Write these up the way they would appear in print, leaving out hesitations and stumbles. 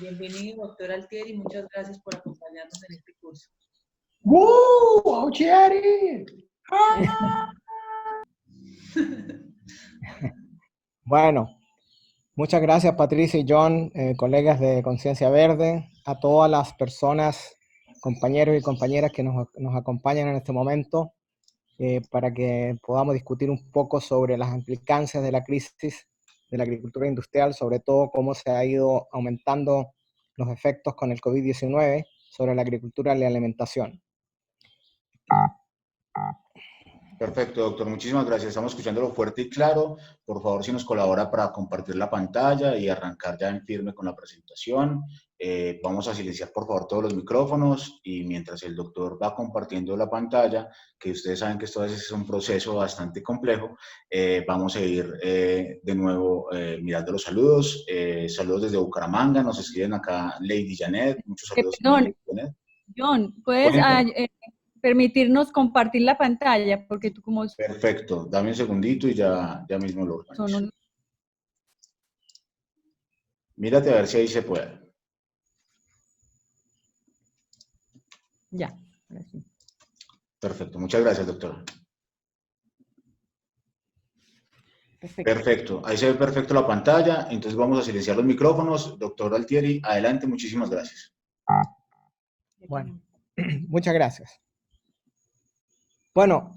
Bienvenido, doctor Altieri, muchas gracias por acompañarnos en este curso. ¡Woo! ¡Altieri! ¡Ah! Bueno, muchas gracias Patricia y John, colegas de Conciencia Verde, a todas las personas, compañeros y compañeras que nos acompañan en este momento, para que podamos discutir un poco sobre las implicancias de la crisis de la agricultura industrial, sobre todo cómo se ha ido aumentando los efectos con el COVID-19 sobre la agricultura y la alimentación. Perfecto, doctor. Muchísimas gracias. Estamos escuchándolo fuerte y claro. Por favor, si nos colabora para compartir la pantalla y arrancar ya en firme con la presentación. Vamos a silenciar, por favor, todos los micrófonos y mientras el doctor va compartiendo la pantalla, que ustedes saben que esto a veces es un proceso bastante complejo, vamos a ir de nuevo mirando los saludos. Saludos desde Bucaramanga. Nos escriben acá Lady Janet. Muchos saludos también, Perdón, Lady Janet. John, ¿puedes Cuéntame. permitirnos compartir la pantalla? Porque tú como Perfecto. Dame un segundito y ya mismo lo son organizo. un... Mírate a ver si ahí se puede. Ya, ahora sí. Perfecto, muchas gracias, doctor. Perfecto. Perfecto, ahí se ve perfecto la pantalla, entonces vamos a silenciar los micrófonos. Doctor Altieri, adelante, muchísimas gracias. Bueno, muchas gracias. Bueno,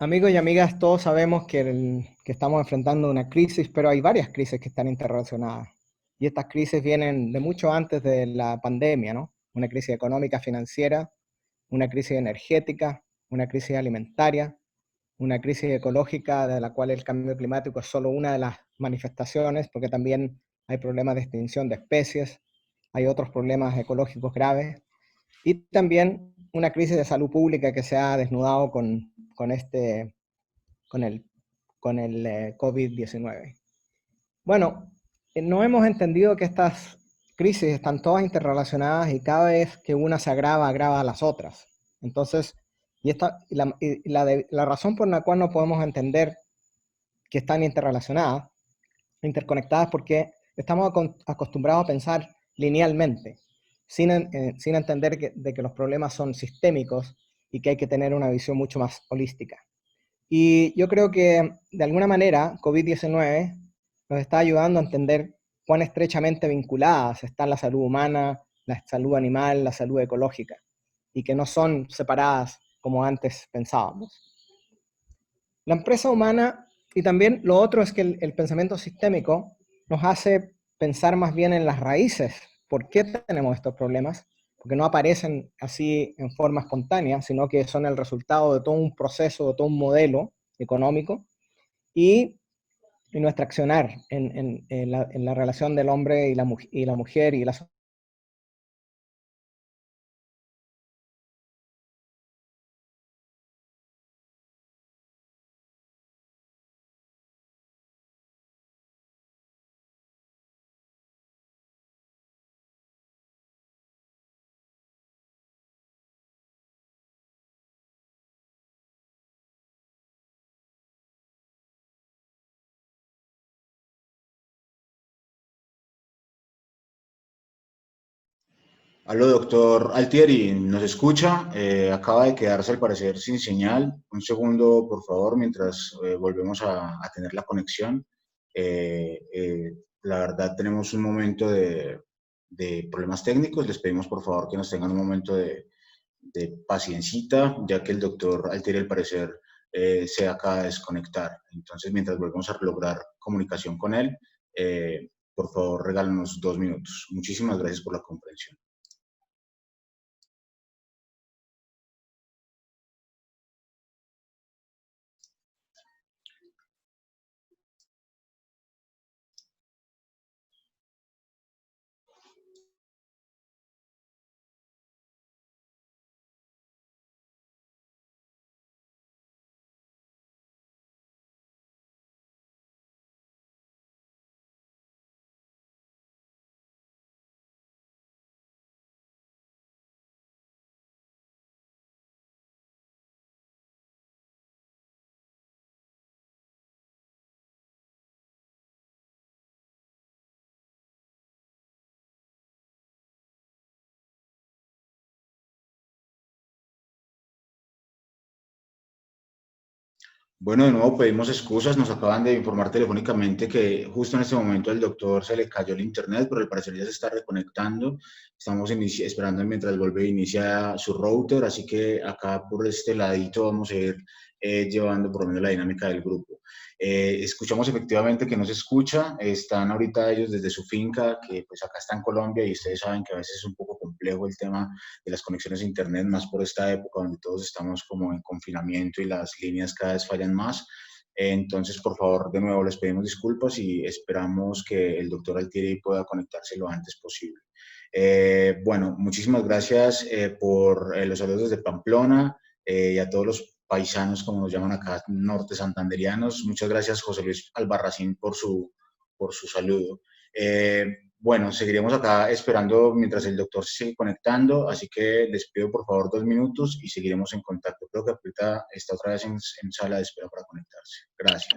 amigos y amigas, todos sabemos que estamos enfrentando una crisis, pero hay varias crisis que están interrelacionadas. Y estas crisis vienen de mucho antes de la pandemia, ¿no? Una crisis económica, financiera, una crisis energética, una crisis alimentaria, una crisis ecológica de la cual el cambio climático es solo una de las manifestaciones, porque también hay problemas de extinción de especies, hay otros problemas ecológicos graves, y también una crisis de salud pública que se ha desnudado con el COVID-19. Bueno, no hemos entendido que estas crisis están todas interrelacionadas y cada vez que una se agrava, agrava a las otras. Entonces, la razón por la cual no podemos entender que están interrelacionadas, interconectadas, porque estamos acostumbrados a pensar linealmente, sin entender de que los problemas son sistémicos y que hay que tener una visión mucho más holística. Y yo creo que de alguna manera COVID-19 nos está ayudando a entender cuán estrechamente vinculadas están la salud humana, la salud animal, la salud ecológica, y que no son separadas como antes pensábamos. La empresa humana, y también lo otro es que el pensamiento sistémico nos hace pensar más bien en las raíces. ¿Por qué tenemos estos problemas? Porque no aparecen así en forma espontánea, sino que son el resultado de todo un proceso, de todo un modelo económico y, y nuestro accionar en la relación del hombre y la mujer y la Aló, doctor Altieri, ¿nos escucha? Acaba de quedarse al parecer sin señal. Un segundo, por favor, mientras volvemos a tener la conexión. La verdad, tenemos un momento de problemas técnicos. Les pedimos, por favor, que nos tengan un momento de paciencita, ya que el doctor Altieri, al parecer, se acaba de desconectar. Entonces, mientras volvemos a lograr comunicación con él, por favor, regálenos 2 minutos. Muchísimas gracias por la comprensión. Bueno, de nuevo pedimos excusas, nos acaban de informar telefónicamente que justo en este momento al doctor se le cayó el internet, pero al parecer ya se está reconectando. Estamos esperando mientras vuelve e inicia su router, así que acá por este ladito vamos a ir llevando por lo menos la dinámica del grupo. Escuchamos efectivamente que no se escucha, están ahorita ellos desde su finca, que pues acá está en Colombia y ustedes saben que a veces es un poco complejo el tema de las conexiones a internet, más por esta época donde todos estamos como en confinamiento y las líneas cada vez fallan más. Entonces, por favor, de nuevo les pedimos disculpas y esperamos que el doctor Altieri pueda conectarse lo antes posible. Bueno, muchísimas gracias por los saludos desde Pamplona y a todos los paisanos, como nos llaman acá, norte santanderianos. Muchas gracias, José Luis Albarracín, por su saludo. Bueno, seguiremos acá esperando mientras el doctor se sigue conectando, así que les pido por favor 2 minutos y seguiremos en contacto. Creo que ahorita está otra vez en sala de espera para conectarse. Gracias.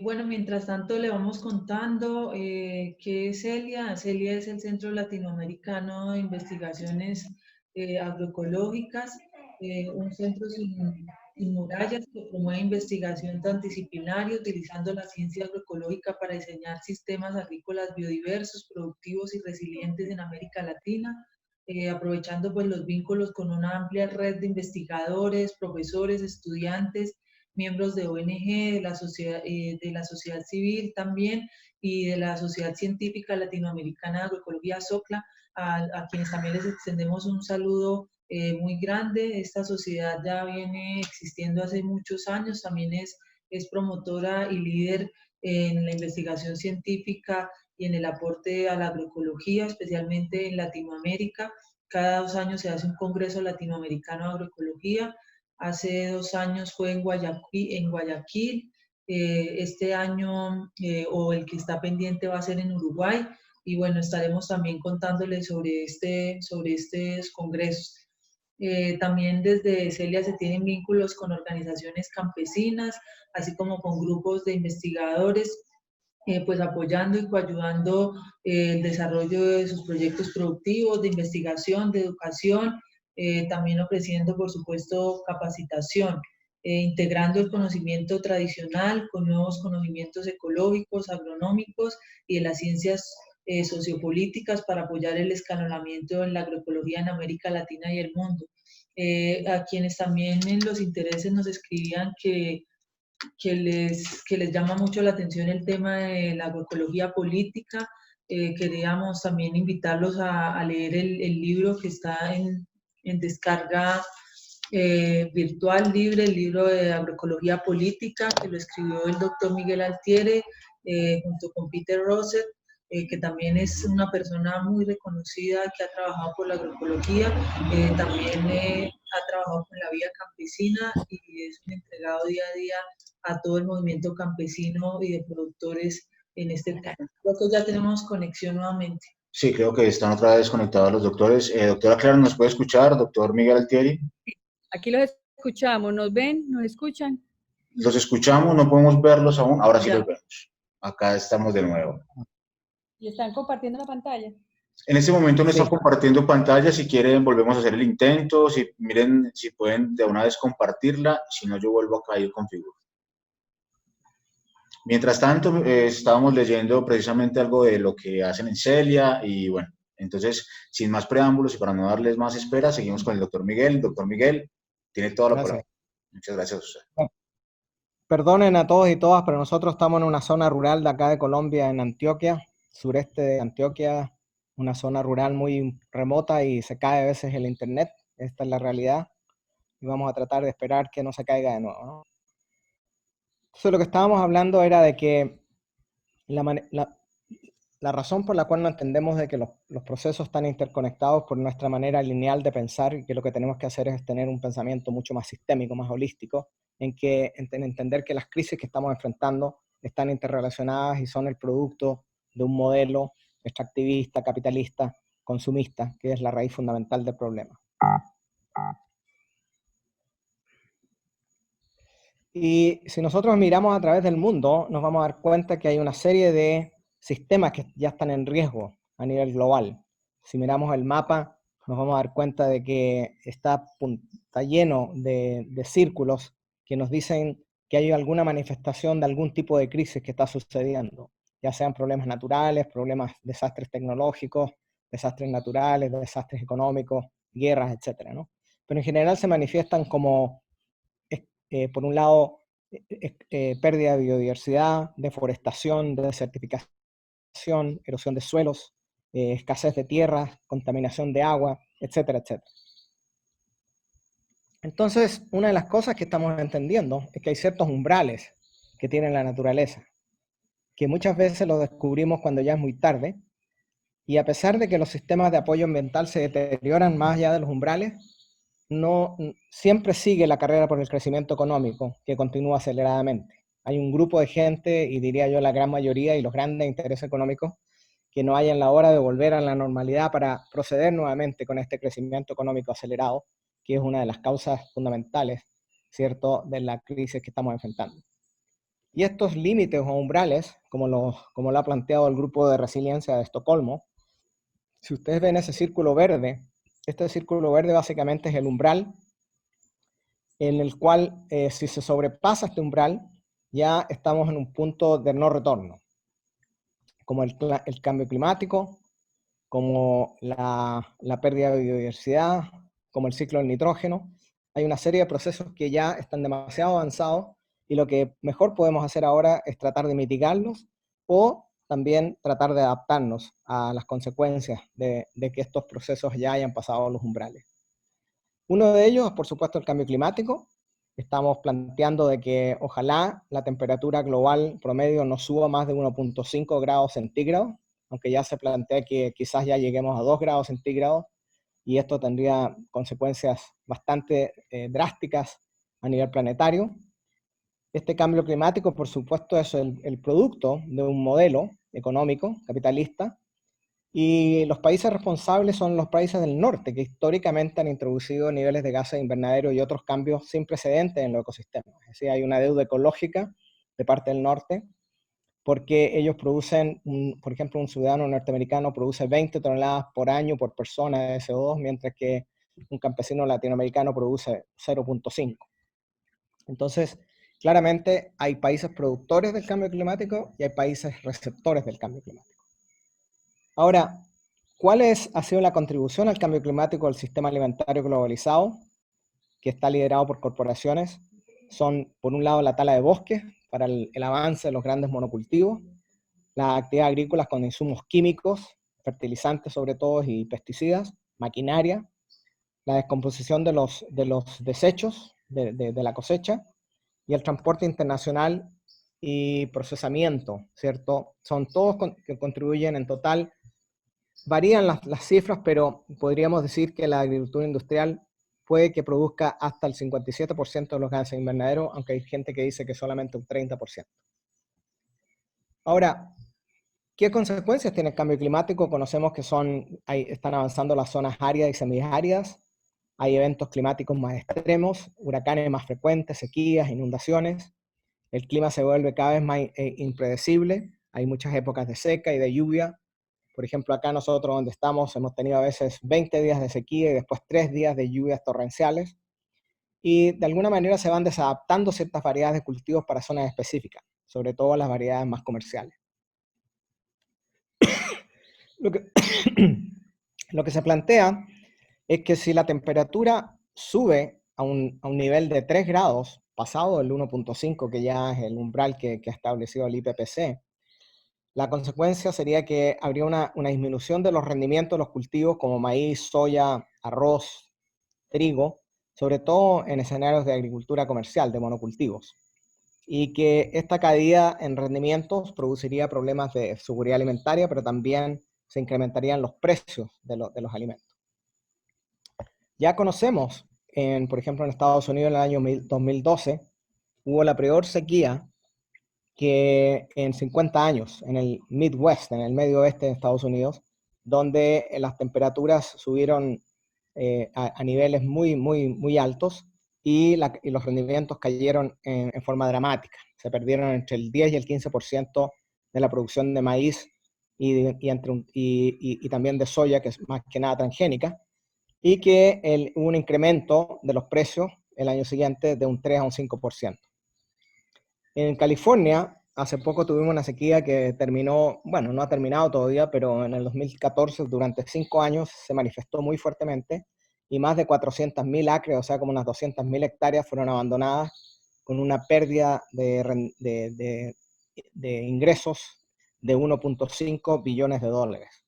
Bueno, mientras tanto le vamos contando qué es CELIA. CELIA es el Centro Latinoamericano de Investigaciones Agroecológicas, un centro sin murallas que promueve investigación transdisciplinaria utilizando la ciencia agroecológica para diseñar sistemas agrícolas biodiversos, productivos y resilientes en América Latina, aprovechando pues los vínculos con una amplia red de investigadores, profesores, estudiantes, miembros de ONG, de la sociedad civil también y de la Sociedad Científica Latinoamericana de Agroecología, SOCLA, a quienes también les extendemos un saludo muy grande. Esta sociedad ya viene existiendo hace muchos años, también es promotora y líder en la investigación científica y en el aporte a la agroecología, especialmente en Latinoamérica. Cada 2 años se hace un Congreso Latinoamericano de Agroecología. Hace 2 años fue en Guayaquil. Este año o el que está pendiente va a ser en Uruguay. Y bueno, estaremos también contándoles sobre estos congresos. También desde CELIA se tienen vínculos con organizaciones campesinas, así como con grupos de investigadores, pues apoyando y coayudando el desarrollo de sus proyectos productivos, de investigación, de educación, también ofreciendo, por supuesto, capacitación, integrando el conocimiento tradicional con nuevos conocimientos ecológicos, agronómicos y de las ciencias sociopolíticas para apoyar el escalonamiento en la agroecología en América Latina y el mundo. A quienes también en los intereses nos escribían que les llama mucho la atención el tema de la agroecología política. Queríamos también invitarlos a leer el libro que está en descarga virtual libre, el libro de agroecología política, que lo escribió el doctor Miguel Altieri junto con Peter Rosset, que también es una persona muy reconocida que ha trabajado por la agroecología, también ha trabajado con la vía campesina y es un entregado día a día a todo el movimiento campesino y de productores en este tema. Creo que ya tenemos conexión nuevamente. Sí, creo que están otra vez conectados los doctores. Doctora Clara, ¿nos puede escuchar? Doctor Miguel Altieri. Aquí los escuchamos, ¿nos ven? ¿Nos escuchan? Los escuchamos, no podemos verlos aún. Ahora sí los vemos. Acá estamos de nuevo. ¿Y están compartiendo la pantalla? En este momento no están compartiendo pantalla. Si quieren, volvemos a hacer el intento. Si miren, si pueden de una vez compartirla. Si no, yo vuelvo acá y configuro. Mientras tanto, estábamos leyendo precisamente algo de lo que hacen en CELIA y bueno, entonces, sin más preámbulos y para no darles más espera, seguimos con el doctor Miguel. Doctor Miguel, tiene toda la palabra. Muchas gracias a usted. Perdonen a todos y todas, pero nosotros estamos en una zona rural de acá de Colombia, en Antioquia, sureste de Antioquia, una zona rural muy remota y se cae a veces el internet. Esta es la realidad y vamos a tratar de esperar que no se caiga de nuevo, ¿no? Entonces lo que estábamos hablando era de que la razón por la cual no entendemos de que los procesos están interconectados por nuestra manera lineal de pensar, y que lo que tenemos que hacer es tener un pensamiento mucho más sistémico, más holístico, en entender que las crisis que estamos enfrentando están interrelacionadas y son el producto de un modelo extractivista, capitalista, consumista, que es la raíz fundamental del problema. Y si nosotros miramos a través del mundo, nos vamos a dar cuenta que hay una serie de sistemas que ya están en riesgo a nivel global. Si miramos el mapa, nos vamos a dar cuenta de que está lleno de círculos que nos dicen que hay alguna manifestación de algún tipo de crisis que está sucediendo, ya sean problemas naturales, desastres tecnológicos, desastres naturales, desastres económicos, guerras, etc., ¿no? Pero en general se manifiestan como por un lado, pérdida de biodiversidad, deforestación, desertificación, erosión de suelos, escasez de tierras, contaminación de agua, etcétera, etcétera. Entonces, una de las cosas que estamos entendiendo es que hay ciertos umbrales que tiene la naturaleza, que muchas veces los descubrimos cuando ya es muy tarde, y a pesar de que los sistemas de apoyo ambiental se deterioran más allá de los umbrales, no siempre sigue la carrera por el crecimiento económico, que continúa aceleradamente. Hay un grupo de gente, y diría yo la gran mayoría, y los grandes intereses económicos, que no hayan la hora de volver a la normalidad para proceder nuevamente con este crecimiento económico acelerado, que es una de las causas fundamentales, ¿cierto?, de la crisis que estamos enfrentando. Y estos límites o umbrales, como lo ha planteado el grupo de resiliencia de Estocolmo, si ustedes ven ese círculo verde, este círculo verde básicamente es el umbral en el cual si se sobrepasa este umbral, ya estamos en un punto de no retorno, como el cambio climático, como la pérdida de biodiversidad, como el ciclo del nitrógeno. Hay una serie de procesos que ya están demasiado avanzados y lo que mejor podemos hacer ahora es tratar de mitigarlos o también tratar de adaptarnos a las consecuencias de que estos procesos ya hayan pasado los umbrales. Uno de ellos es, por supuesto, el cambio climático. Estamos planteando de que ojalá la temperatura global promedio no suba más de 1.5 grados centígrados, aunque ya se plantea que quizás ya lleguemos a 2 grados centígrados, y esto tendría consecuencias bastante drásticas a nivel planetario. Este cambio climático, por supuesto, es el producto de un modelo económico capitalista, y los países responsables son los países del norte, que históricamente han introducido niveles de gases de invernadero y otros cambios sin precedentes en los ecosistemas. Es decir, hay una deuda ecológica de parte del norte, porque ellos producen, por ejemplo, un ciudadano norteamericano produce 20 toneladas por año por persona de CO2, mientras que un campesino latinoamericano produce 0.5. Entonces, claramente hay países productores del cambio climático y hay países receptores del cambio climático. Ahora, ¿cuál ha sido la contribución al cambio climático del sistema alimentario globalizado, que está liderado por corporaciones? Son, por un lado, la tala de bosques para el avance de los grandes monocultivos, las actividades agrícolas con insumos químicos, fertilizantes sobre todo y pesticidas, maquinaria, la descomposición de los desechos de la cosecha, y el transporte internacional y procesamiento, ¿cierto? Son todos que contribuyen en total. Varían las cifras, pero podríamos decir que la agricultura industrial puede que produzca hasta el 57% de los gases de invernadero, aunque hay gente que dice que solamente un 30%. Ahora, ¿qué consecuencias tiene el cambio climático? Conocemos que están avanzando las zonas áridas y semiáridas, hay eventos climáticos más extremos, huracanes más frecuentes, sequías, inundaciones, el clima se vuelve cada vez más impredecible, hay muchas épocas de seca y de lluvia. Por ejemplo, acá nosotros donde estamos hemos tenido a veces 20 días de sequía y después 3 días de lluvias torrenciales. Y de alguna manera se van desadaptando ciertas variedades de cultivos para zonas específicas, sobre todo las variedades más comerciales. Lo que se plantea es que si la temperatura sube a un nivel de 3 grados, pasado el 1.5, que ya es el umbral que ha establecido el IPCC, la consecuencia sería que habría una disminución de los rendimientos de los cultivos como maíz, soya, arroz, trigo, sobre todo en escenarios de agricultura comercial, de monocultivos, y que esta caída en rendimientos produciría problemas de seguridad alimentaria, pero también se incrementarían los precios de los alimentos. Ya conocemos, por ejemplo, en Estados Unidos en el año 2012, hubo la peor sequía que en 50 años, en el Midwest, en el medio oeste de Estados Unidos, donde las temperaturas subieron a niveles muy altos y los rendimientos cayeron en forma dramática. Se perdieron entre el 10 y el 15% de la producción de maíz y también de soya, que es más que nada transgénica, y que hubo un incremento de los precios el año siguiente de un 3 a un 5%. En California, hace poco tuvimos una sequía que terminó, bueno, no ha terminado todavía, pero en el 2014, durante 5 años, se manifestó muy fuertemente y más de 400.000 acres, o sea, como unas 200.000 hectáreas fueron abandonadas con una pérdida de ingresos de 1.5 billones de dólares.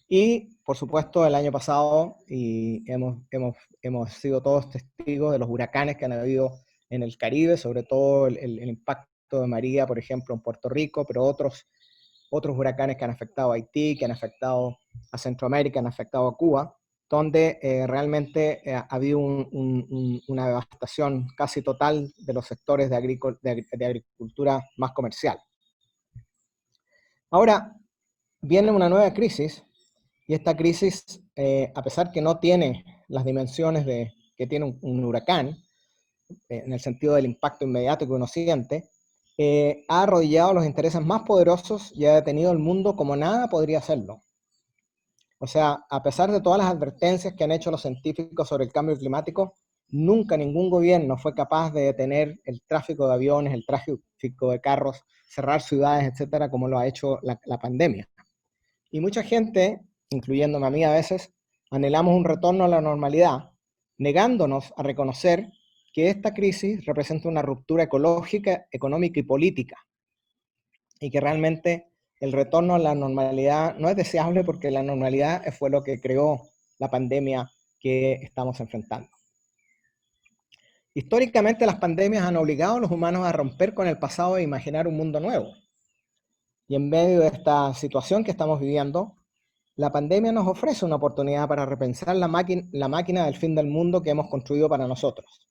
Y, por supuesto, el año pasado, y hemos sido todos testigos de los huracanes que han habido en el Caribe, sobre todo el impacto de María, por ejemplo, en Puerto Rico, pero otros huracanes que han afectado a Haití, que han afectado a Centroamérica, han afectado a Cuba, donde realmente ha habido una devastación casi total de los sectores de agricultura más comercial. Ahora, viene una nueva crisis, y esta crisis, a pesar que no tiene las dimensiones que tiene un huracán, en el sentido del impacto inmediato que uno siente, ha arrodillado los intereses más poderosos y ha detenido el mundo como nada podría hacerlo. O sea, a pesar de todas las advertencias que han hecho los científicos sobre el cambio climático, nunca ningún gobierno fue capaz de detener el tráfico de aviones, el tráfico de carros, cerrar ciudades, etcétera, como lo ha hecho la pandemia. Y mucha gente, incluyéndome a mí a veces, anhelamos un retorno a la normalidad, negándonos a reconocer que esta crisis representa una ruptura ecológica, económica y política, y que realmente el retorno a la normalidad no es deseable porque la normalidad fue lo que creó la pandemia que estamos enfrentando. Históricamente las pandemias han obligado a los humanos a romper con el pasado e imaginar un mundo nuevo. Y en medio de esta situación que estamos viviendo, la pandemia nos ofrece una oportunidad para repensar la máquina del fin del mundo que hemos construido para nosotros.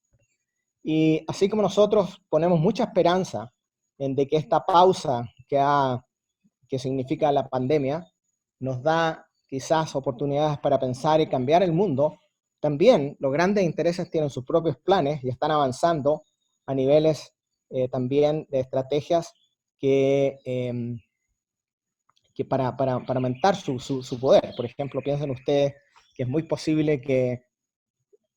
Y así como nosotros ponemos mucha esperanza en de que esta pausa que significa la pandemia nos da quizás oportunidades para pensar y cambiar el mundo, también los grandes intereses tienen sus propios planes y están avanzando a niveles también de estrategias que para aumentar su poder. Por ejemplo, piensen ustedes que es muy posible que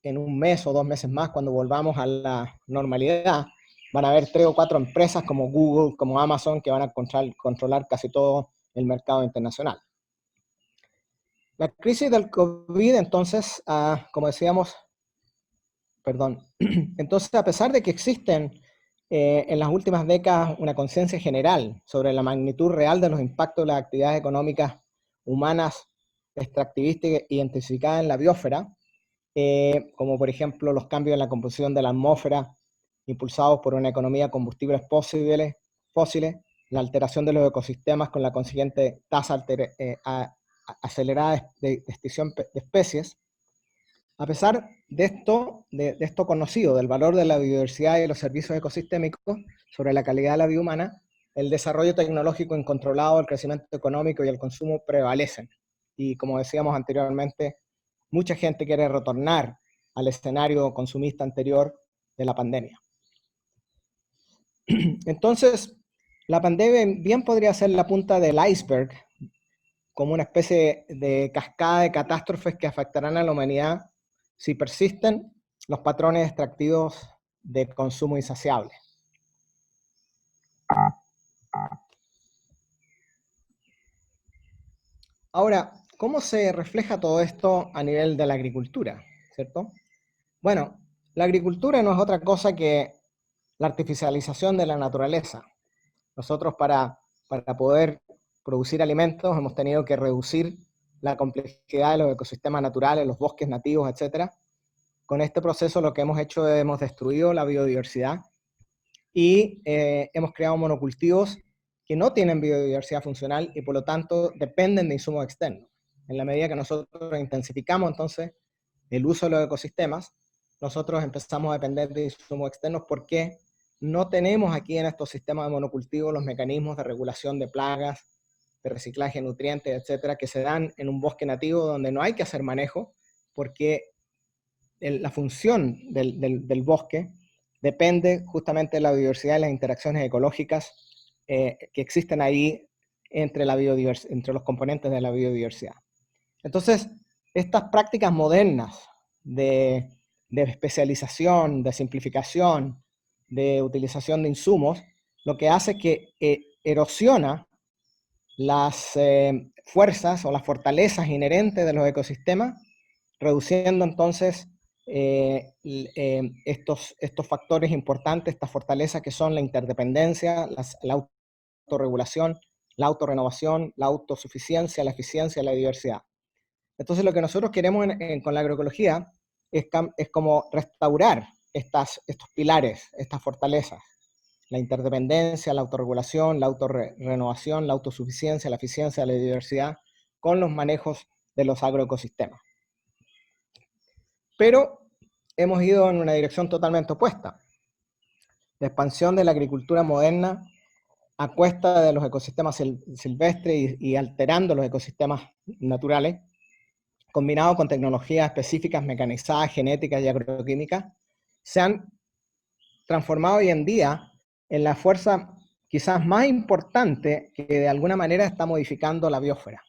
en un mes o 2 meses más, cuando volvamos a la normalidad, van a haber 3 o 4 empresas como Google, como Amazon, que van a controlar casi todo el mercado internacional. La crisis del COVID, entonces, como decíamos, entonces, a pesar de que existen en las últimas décadas una conciencia general sobre la magnitud real de los impactos de las actividades económicas humanas extractivistas e identificadas en la biosfera, como por ejemplo los cambios en la composición de la atmósfera impulsados por una economía de combustibles fósiles, la alteración de los ecosistemas con la consiguiente tasa acelerada de extinción de especies. A pesar de esto conocido, del valor de la biodiversidad y los servicios ecosistémicos sobre la calidad de la vida humana, el desarrollo tecnológico incontrolado, el crecimiento económico y el consumo prevalecen. Y como decíamos anteriormente, mucha gente quiere retornar al escenario consumista anterior de la pandemia. Entonces, la pandemia bien podría ser la punta del iceberg, como una especie de cascada de catástrofes que afectarán a la humanidad si persisten los patrones extractivos de consumo insaciable. Ahora, ¿cómo se refleja todo esto a nivel de la agricultura? ¿Cierto? Bueno, la agricultura no es otra cosa que la artificialización de la naturaleza. Nosotros para poder producir alimentos, hemos tenido que reducir la complejidad de los ecosistemas naturales, los bosques nativos, etc. Con este proceso lo que hemos hecho es hemos destruido la biodiversidad y hemos creado monocultivos que no tienen biodiversidad funcional y por lo tanto dependen de insumos externos. En la medida que nosotros intensificamos entonces el uso de los ecosistemas, nosotros empezamos a depender de insumos externos porque no tenemos aquí en estos sistemas de monocultivo los mecanismos de regulación de plagas, de reciclaje de nutrientes, etcétera, que se dan en un bosque nativo donde no hay que hacer manejo porque la función del bosque depende justamente de la biodiversidad y las interacciones ecológicas que existen ahí entre los componentes de la biodiversidad. Entonces, estas prácticas modernas de especialización, de simplificación, de utilización de insumos, lo que hace es que erosiona las fuerzas o las fortalezas inherentes de los ecosistemas, reduciendo entonces estos factores importantes, estas fortalezas que son la interdependencia, la autorregulación, la autorrenovación, la autosuficiencia, la eficiencia, la diversidad. Entonces lo que nosotros queremos con la agroecología es como restaurar estos pilares, estas fortalezas, la interdependencia, la autorregulación, la autorrenovación, la autosuficiencia, la eficiencia, la diversidad, con los manejos de los agroecosistemas. Pero hemos ido en una dirección totalmente opuesta. La expansión de la agricultura moderna a cuesta de los ecosistemas silvestres y alterando los ecosistemas naturales, combinado con tecnologías específicas, mecanizadas, genéticas y agroquímicas, se han transformado hoy en día en la fuerza quizás más importante que de alguna manera está modificando la biosfera.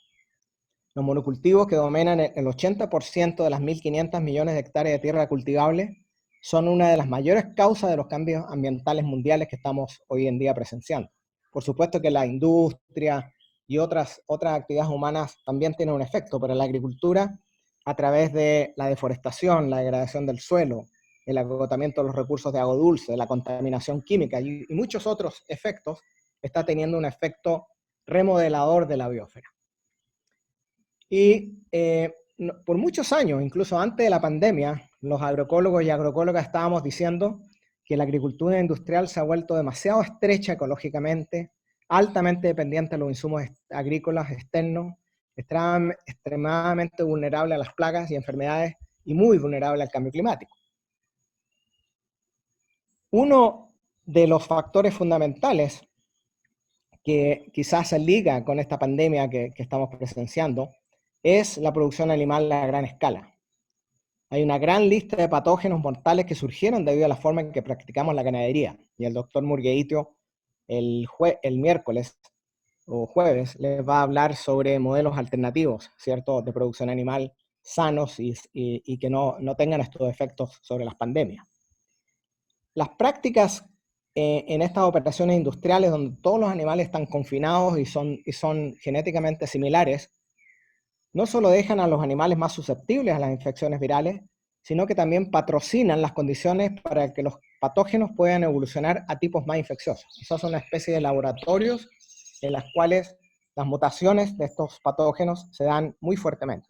Los monocultivos que dominan el 80% de las 1.500 millones de hectáreas de tierra cultivable son una de las mayores causas de los cambios ambientales mundiales que estamos hoy en día presenciando. Por supuesto que la industria y otras actividades humanas también tienen un efecto, pero la agricultura, a través de la deforestación, la degradación del suelo, el agotamiento de los recursos de agua dulce, la contaminación química y muchos otros efectos, está teniendo un efecto remodelador de la biosfera. Y por muchos años, incluso antes de la pandemia, los agroecólogos y agroecólogas estábamos diciendo que la agricultura industrial se ha vuelto demasiado estrecha ecológicamente, altamente dependiente de los insumos agrícolas externos, extremadamente vulnerable a las plagas y enfermedades y muy vulnerable al cambio climático. Uno de los factores fundamentales que quizás se liga con esta pandemia que estamos presenciando es la producción animal a gran escala. Hay una gran lista de patógenos mortales que surgieron debido a la forma en que practicamos la ganadería. Y el doctor Murgueitio el miércoles o jueves les va a hablar sobre modelos alternativos, ¿cierto?, de producción animal sanos y que no tengan estos efectos sobre las pandemias. Las prácticas en estas operaciones industriales donde todos los animales están confinados y son genéticamente similares, no solo dejan a los animales más susceptibles a las infecciones virales, sino que también patrocinan las condiciones para que los patógenos puedan evolucionar a tipos más infecciosos. Esas son una especie de laboratorios en las cuales las mutaciones de estos patógenos se dan muy fuertemente.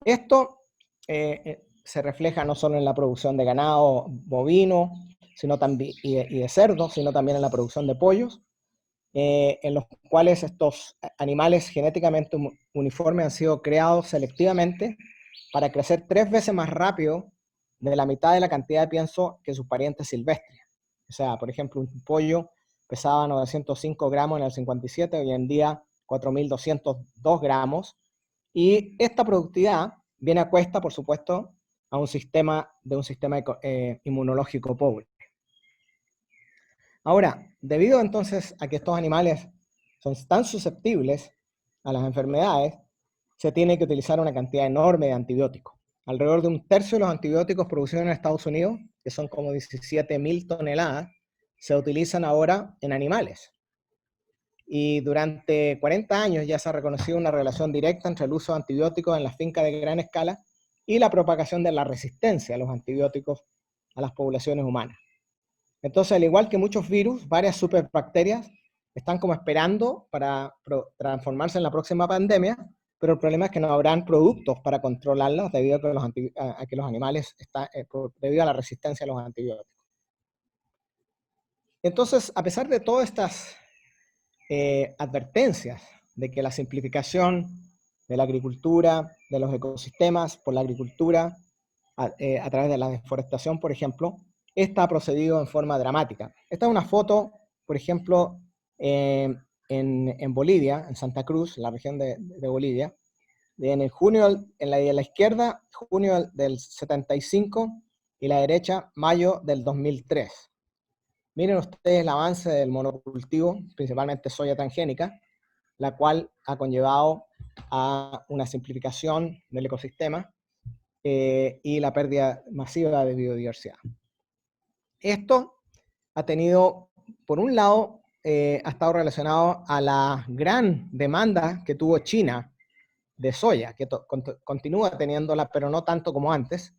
Esto se refleja no solo en la producción de ganado bovino sino también, y de cerdos, sino también en la producción de pollos, en los cuales estos animales genéticamente uniformes han sido creados selectivamente para crecer 3 veces más rápido de la mitad de la cantidad de pienso que sus parientes silvestres. O sea, por ejemplo, un pollo pesaba 905 gramos en el 57, hoy en día 4.202 gramos, y esta productividad viene a cuesta, por supuesto, a un sistema inmunológico pobre. Ahora, debido entonces a que estos animales son tan susceptibles a las enfermedades, se tiene que utilizar una cantidad enorme de antibióticos. Alrededor de 1/3 de los antibióticos producidos en Estados Unidos, que son como 17.000 toneladas, se utilizan ahora en animales. Y durante 40 años ya se ha reconocido una relación directa entre el uso de antibióticos en las fincas de gran escala y la propagación de la resistencia a los antibióticos a las poblaciones humanas. Entonces, al igual que muchos virus, varias superbacterias están como esperando para transformarse en la próxima pandemia, pero el problema es que no habrán productos para controlarlos debido a que los animales debido a la resistencia a los antibióticos. Entonces, a pesar de todas estas advertencias de que la simplificación de la agricultura, de los ecosistemas por la agricultura, a través de la deforestación, por ejemplo, esta ha procedido en forma dramática. Esta es una foto, por ejemplo, en Bolivia, en Santa Cruz, la región de Bolivia, en el junio, en la izquierda, junio del 75, y la derecha, mayo del 2003. Miren ustedes el avance del monocultivo, principalmente soya transgénica, la cual ha conllevado a una simplificación del ecosistema y la pérdida masiva de biodiversidad. Esto ha tenido, por un lado, ha estado relacionado a la gran demanda que tuvo China de soya, que continúa teniéndola, pero no tanto como antes,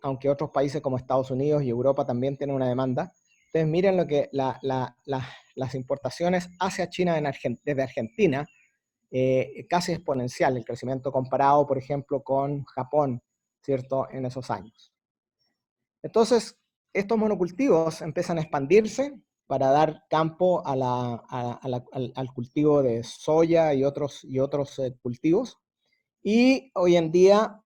aunque otros países como Estados Unidos y Europa también tienen una demanda. Entonces miren lo que las importaciones hacia China desde Argentina, casi exponencial el crecimiento comparado, por ejemplo, con Japón, ¿cierto?, en esos años. Entonces, estos monocultivos empiezan a expandirse para dar campo al cultivo de soya y otros cultivos. Y hoy en día,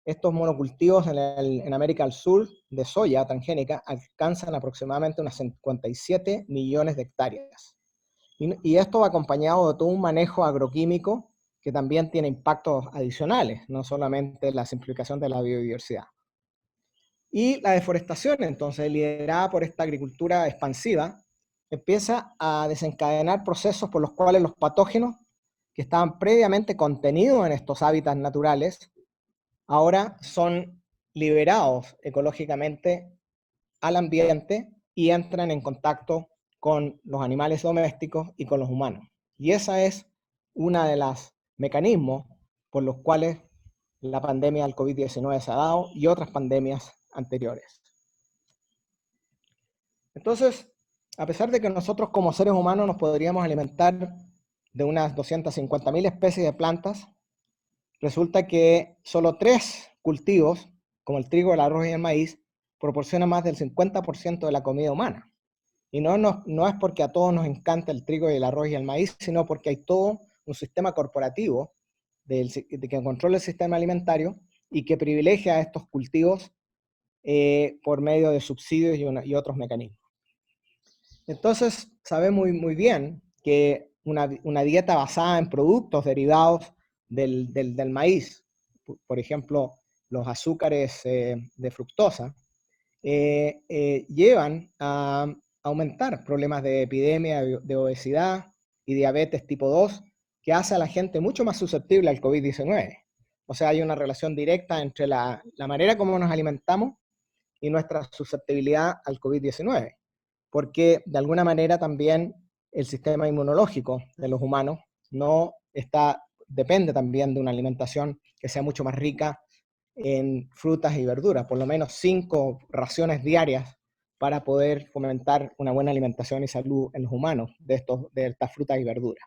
estos monocultivos en América del Sur de soya transgénica alcanzan aproximadamente unas 57 millones de hectáreas. Y esto va acompañado de todo un manejo agroquímico que también tiene impactos adicionales, no solamente la simplificación de la biodiversidad. Y la deforestación, entonces, liderada por esta agricultura expansiva, empieza a desencadenar procesos por los cuales los patógenos que estaban previamente contenidos en estos hábitats naturales, ahora son liberados ecológicamente al ambiente y entran en contacto con los animales domésticos y con los humanos. Y esa es una de los mecanismos por los cuales la pandemia del COVID-19 se ha dado y otras pandemias anteriores. Entonces, a pesar de que nosotros como seres humanos nos podríamos alimentar de unas 250.000 especies de plantas, resulta que solo 3 cultivos, como el trigo, el arroz y el maíz, proporcionan más del 50% de la comida humana. Y no es porque a todos nos encanta el trigo y el arroz y el maíz, sino porque hay todo un sistema corporativo que controla el sistema alimentario y que privilegia a estos cultivos por medio de subsidios y otros mecanismos. Entonces, sabemos muy bien que una dieta basada en productos derivados del maíz, por ejemplo, los azúcares de fructosa, llevan a aumentar problemas de epidemia, de obesidad y diabetes tipo 2, que hace a la gente mucho más susceptible al COVID-19. O sea, hay una relación directa entre la manera como nos alimentamos y nuestra susceptibilidad al COVID-19, porque de alguna manera también el sistema inmunológico de los humanos depende también de una alimentación que sea mucho más rica en frutas y verduras, por lo menos 5 raciones diarias para poder fomentar una buena alimentación y salud en los humanos de estas frutas y verduras.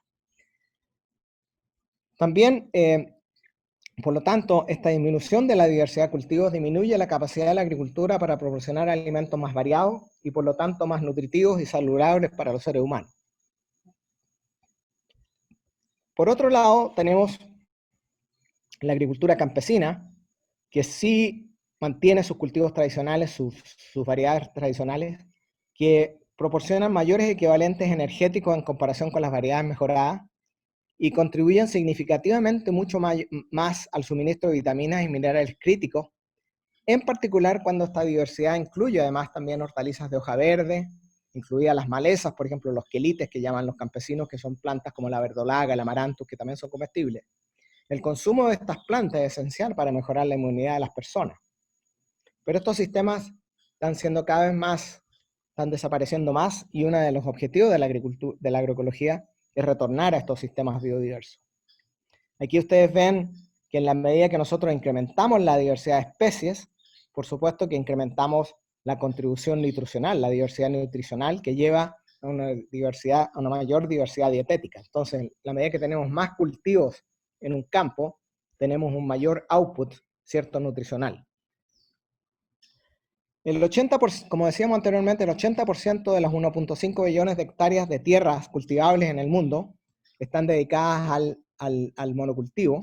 También, por lo tanto, esta disminución de la diversidad de cultivos disminuye la capacidad de la agricultura para proporcionar alimentos más variados y por lo tanto más nutritivos y saludables para los seres humanos. Por otro lado, tenemos la agricultura campesina, que sí mantiene sus cultivos tradicionales, sus variedades tradicionales, que proporcionan mayores equivalentes energéticos en comparación con las variedades mejoradas y contribuyen significativamente mucho más al suministro de vitaminas y minerales críticos, en particular cuando esta diversidad incluye además también hortalizas de hoja verde, incluidas las malezas, por ejemplo los quelites que llaman los campesinos, que son plantas como la verdolaga, el amaranthus, que también son comestibles. El consumo de estas plantas es esencial para mejorar la inmunidad de las personas. Pero estos sistemas están siendo cada vez más, están desapareciendo más, y uno de los objetivos de la agroecología es retornar a estos sistemas biodiversos. Aquí ustedes ven que en la medida que nosotros incrementamos la diversidad de especies, por supuesto que incrementamos la contribución nutricional, la diversidad nutricional, que lleva a una mayor diversidad dietética. Entonces, en la medida que tenemos más cultivos en un campo, tenemos un mayor output, ¿cierto?, nutricional. El 80%, como decíamos anteriormente, el 80% de las 1.5 billones de hectáreas de tierras cultivables en el mundo están dedicadas al monocultivo,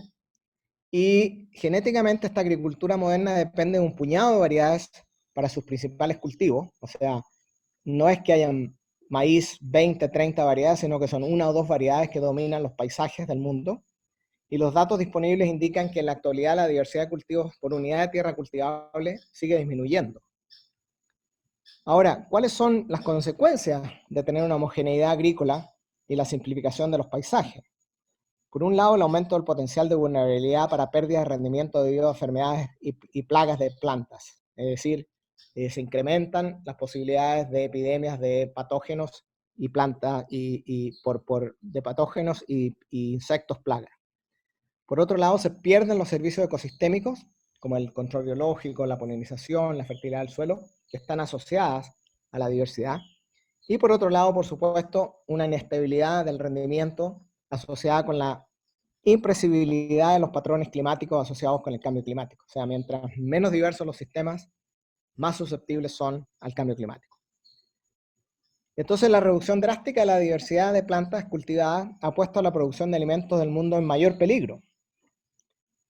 y genéticamente esta agricultura moderna depende de un puñado de variedades para sus principales cultivos. O sea, no es que hayan maíz 20, 30 variedades, sino que son una o dos variedades que dominan los paisajes del mundo. Y los datos disponibles indican que en la actualidad la diversidad de cultivos por unidad de tierra cultivable sigue disminuyendo. Ahora, ¿cuáles son las consecuencias de tener una homogeneidad agrícola y la simplificación de los paisajes? Por un lado, el aumento del potencial de vulnerabilidad para pérdida de rendimiento debido a enfermedades y plagas de plantas. Es decir, se incrementan las posibilidades de epidemias de patógenos y plantas de patógenos y insectos plagas. Por otro lado, se pierden los servicios ecosistémicos, como el control biológico, la polinización, la fertilidad del suelo, que están asociadas a la diversidad. Y por otro lado, por supuesto, una inestabilidad del rendimiento asociada con la imprevisibilidad de los patrones climáticos asociados con el cambio climático. O sea, mientras menos diversos los sistemas, más susceptibles son al cambio climático. Entonces, la reducción drástica de la diversidad de plantas cultivadas ha puesto a la producción de alimentos del mundo en mayor peligro.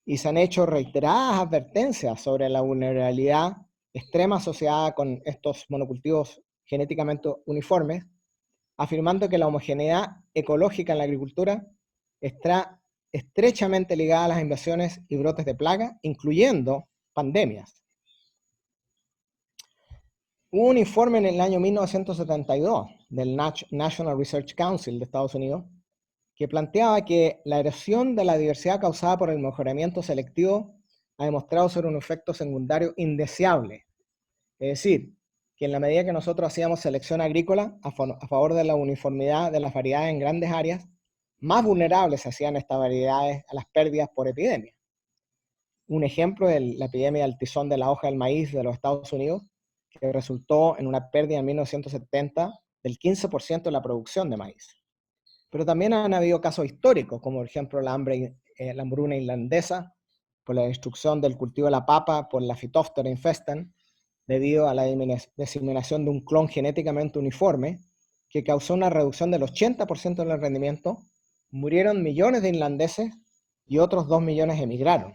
Y se han hecho reiteradas advertencias sobre la vulnerabilidad extrema asociada con estos monocultivos genéticamente uniformes, afirmando que la homogeneidad ecológica en la agricultura está estrechamente ligada a las invasiones y brotes de plaga, incluyendo pandemias. Hubo un informe en el año 1972 del National Research Council de Estados Unidos que planteaba que la erosión de la diversidad causada por el mejoramiento selectivo ha demostrado ser un efecto secundario indeseable. Es decir, que en la medida que nosotros hacíamos selección agrícola a favor de la uniformidad de las variedades en grandes áreas, más vulnerables se hacían estas variedades a las pérdidas por epidemia. Un ejemplo es la epidemia del tizón de la hoja del maíz de los Estados Unidos, que resultó en una pérdida en 1970 del 15% de la producción de maíz. Pero también han habido casos históricos, como por ejemplo la hambruna irlandesa, por la destrucción del cultivo de la papa por la Phytophthora infestans, debido a la diseminación de un clon genéticamente uniforme, que causó una reducción del 80% del rendimiento. Murieron millones de irlandeses y otros 2 millones emigraron.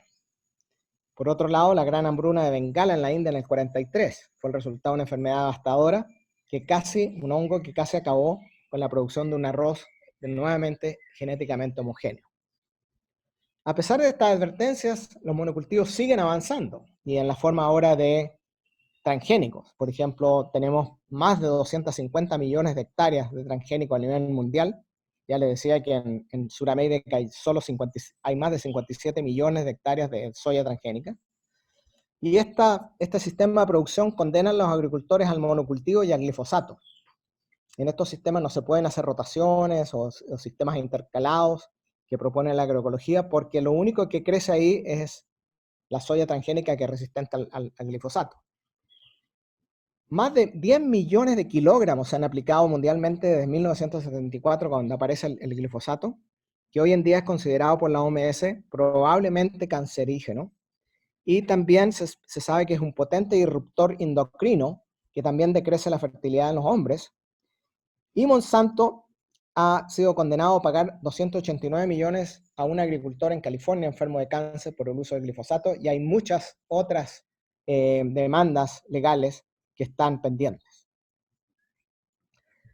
Por otro lado, la gran hambruna de Bengala en la India en el 43 fue el resultado de una enfermedad devastadora, un hongo que casi acabó con la producción de un arroz nuevamente genéticamente homogéneo. A pesar de estas advertencias, los monocultivos siguen avanzando, y en la forma ahora de transgénicos. Por ejemplo, tenemos más de 250 millones de hectáreas de transgénicos a nivel mundial. Ya les decía que en Sudamérica hay más de 57 millones de hectáreas de soya transgénica. Y este sistema de producción condena a los agricultores al monocultivo y al glifosato. En estos sistemas no se pueden hacer rotaciones o sistemas intercalados que propone la agroecología, porque lo único que crece ahí es la soya transgénica, que es resistente al glifosato. Más de 10 millones de kilogramos se han aplicado mundialmente desde 1974, cuando aparece el glifosato, que hoy en día es considerado por la OMS probablemente cancerígeno. Y también se sabe que es un potente disruptor endocrino que también decrece la fertilidad en los hombres. Y Monsanto ha sido condenado a pagar 289 millones a un agricultor en California enfermo de cáncer por el uso del glifosato, y hay muchas otras demandas legales que están pendientes.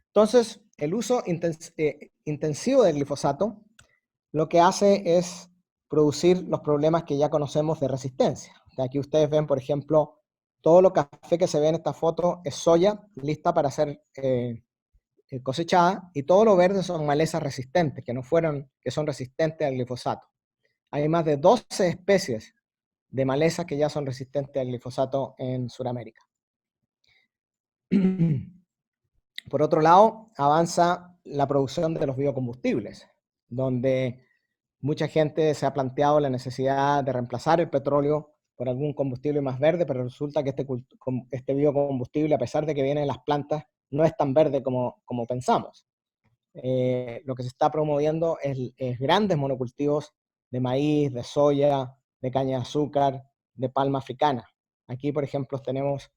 Entonces, el uso intensivo del glifosato lo que hace es producir los problemas que ya conocemos de resistencia. Aquí ustedes ven, por ejemplo, todo lo café que se ve en esta foto es soya lista para ser cosechada, y todo lo verde son malezas resistentes, que son resistentes al glifosato. Hay más de 12 especies de malezas que ya son resistentes al glifosato en Sudamérica. Por otro lado, avanza la producción de los biocombustibles, donde mucha gente se ha planteado la necesidad de reemplazar el petróleo por algún combustible más verde, pero resulta que este biocombustible, a pesar de que viene de las plantas, no es tan verde como pensamos. Lo que se está promoviendo es grandes monocultivos de maíz, de soya, de caña de azúcar, de palma africana. Aquí, por ejemplo, tenemos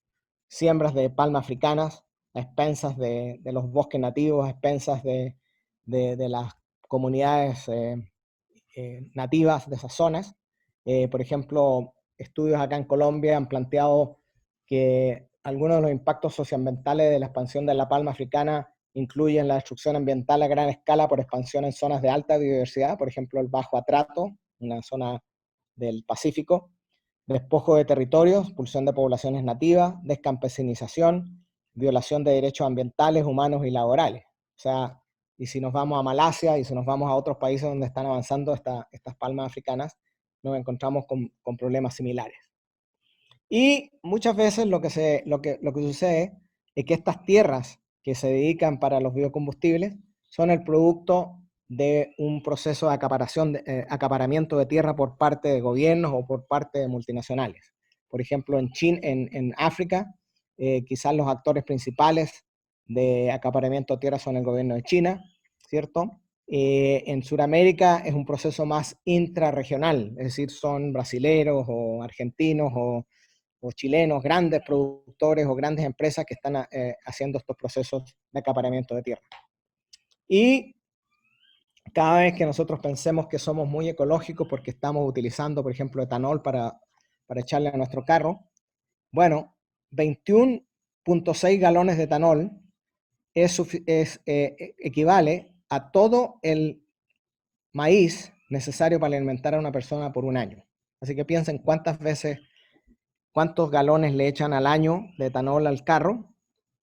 siembras de palma africanas a expensas de los bosques nativos, a expensas de las comunidades nativas de esas zonas. Por ejemplo, estudios acá en Colombia han planteado que algunos de los impactos socioambientales de la expansión de la palma africana incluyen la destrucción ambiental a gran escala por expansión en zonas de alta biodiversidad, por ejemplo el Bajo Atrato, una zona del Pacífico, despojo de territorios, expulsión de poblaciones nativas, descampesinización, violación de derechos ambientales, humanos y laborales. O sea, y si nos vamos a Malasia y si nos vamos a otros países donde están avanzando estas palmas africanas, nos encontramos con problemas similares. Y muchas veces lo que sucede es que estas tierras que se dedican para los biocombustibles son el producto de un proceso de acaparamiento de tierra por parte de gobiernos o por parte de multinacionales. Por ejemplo, en África, quizás los actores principales de acaparamiento de tierra son el gobierno de China, ¿cierto? En Sudamérica es un proceso más intrarregional, es decir, son brasileros o argentinos o chilenos, grandes productores o grandes empresas que están haciendo estos procesos de acaparamiento de tierra. Y cada vez que nosotros pensemos que somos muy ecológicos porque estamos utilizando, por ejemplo, etanol para echarle a nuestro carro, bueno, 21.6 galones de etanol equivale a todo el maíz necesario para alimentar a una persona por un año. Así que piensen cuántos galones le echan al año de etanol al carro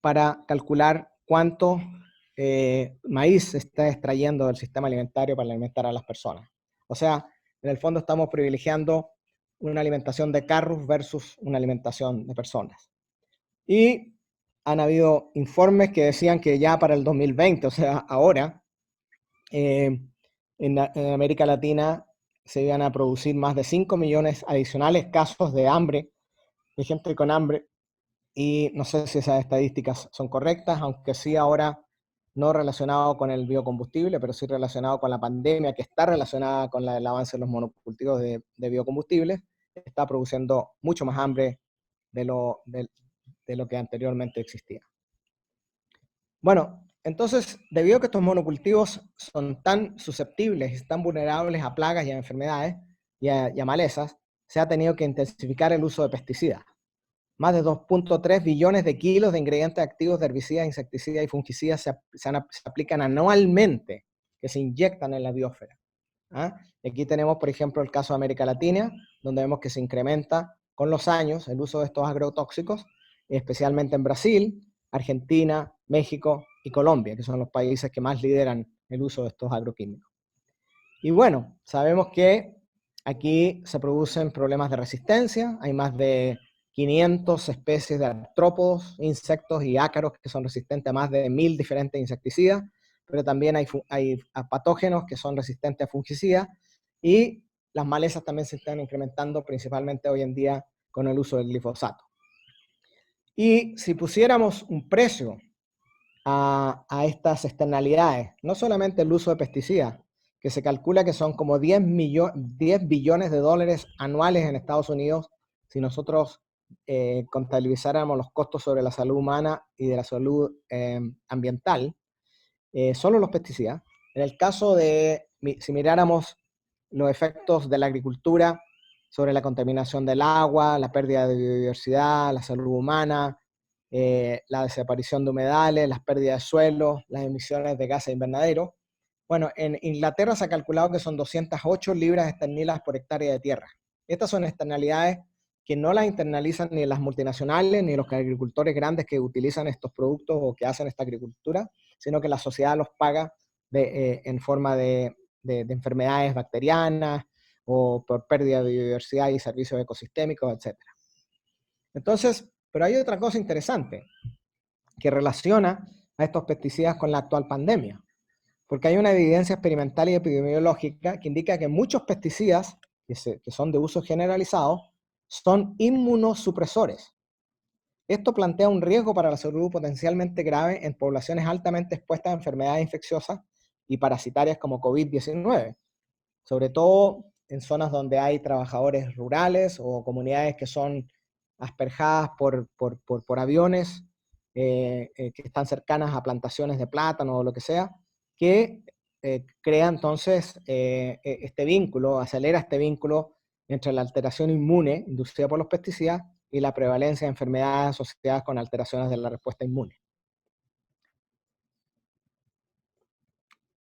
para calcular cuánto maíz se está extrayendo del sistema alimentario para alimentar a las personas. O sea, en el fondo estamos privilegiando una alimentación de carros versus una alimentación de personas. Y han habido informes que decían que ya para el 2020, o sea, ahora, en América Latina se iban a producir más de 5 millones adicionales casos de hambre, de gente con hambre, y no sé si esas estadísticas son correctas, aunque sí ahora no relacionado con el biocombustible, pero sí relacionado con la pandemia, que está relacionada con el avance de los monocultivos de biocombustibles, está produciendo mucho más hambre de lo que anteriormente existía. Bueno, entonces, debido a que estos monocultivos son tan susceptibles y tan vulnerables a plagas y a enfermedades y a malezas, se ha tenido que intensificar el uso de pesticidas. Más de 2.3 billones de kilos de ingredientes activos de herbicidas, insecticidas y fungicidas se aplican anualmente, que se inyectan en la biosfera. ¿Ah? Aquí tenemos, por ejemplo, el caso de América Latina, donde vemos que se incrementa con los años el uso de estos agrotóxicos, especialmente en Brasil, Argentina, México y Colombia, que son los países que más lideran el uso de estos agroquímicos. Y bueno, sabemos que aquí se producen problemas de resistencia, hay más de 500 especies de artrópodos, insectos y ácaros que son resistentes a más de 1000 diferentes insecticidas, pero también hay patógenos que son resistentes a fungicidas y las malezas también se están incrementando principalmente hoy en día con el uso del glifosato. Y si pusiéramos un precio a estas externalidades, no solamente el uso de pesticidas, que se calcula que son como 10 billones de dólares anuales en Estados Unidos, si nosotros contabilizáramos los costos sobre la salud humana y de la salud ambiental, solo los pesticidas. En el caso de, si miráramos los efectos de la agricultura sobre la contaminación del agua, la pérdida de biodiversidad, la salud humana, la desaparición de humedales, las pérdidas de suelo, las emisiones de gases de invernadero. Bueno, en Inglaterra se ha calculado que son 208 libras esterlinas por hectárea de tierra. Estas son externalidades que no las internalizan ni las multinacionales ni los agricultores grandes que utilizan estos productos o que hacen esta agricultura, sino que la sociedad los paga en forma de enfermedades bacterianas o por pérdida de biodiversidad y servicios ecosistémicos, etc. Entonces, pero hay otra cosa interesante que relaciona a estos pesticidas con la actual pandemia, porque hay una evidencia experimental y epidemiológica que indica que muchos pesticidas que son de uso generalizado son inmunosupresores. Esto plantea un riesgo para la salud potencialmente grave en poblaciones altamente expuestas a enfermedades infecciosas y parasitarias como COVID-19, sobre todo en zonas donde hay trabajadores rurales o comunidades que son asperjadas por aviones que están cercanas a plantaciones de plátano o lo que sea, que crea entonces este vínculo, acelera este vínculo entre la alteración inmune inducida por los pesticidas y la prevalencia de enfermedades asociadas con alteraciones de la respuesta inmune.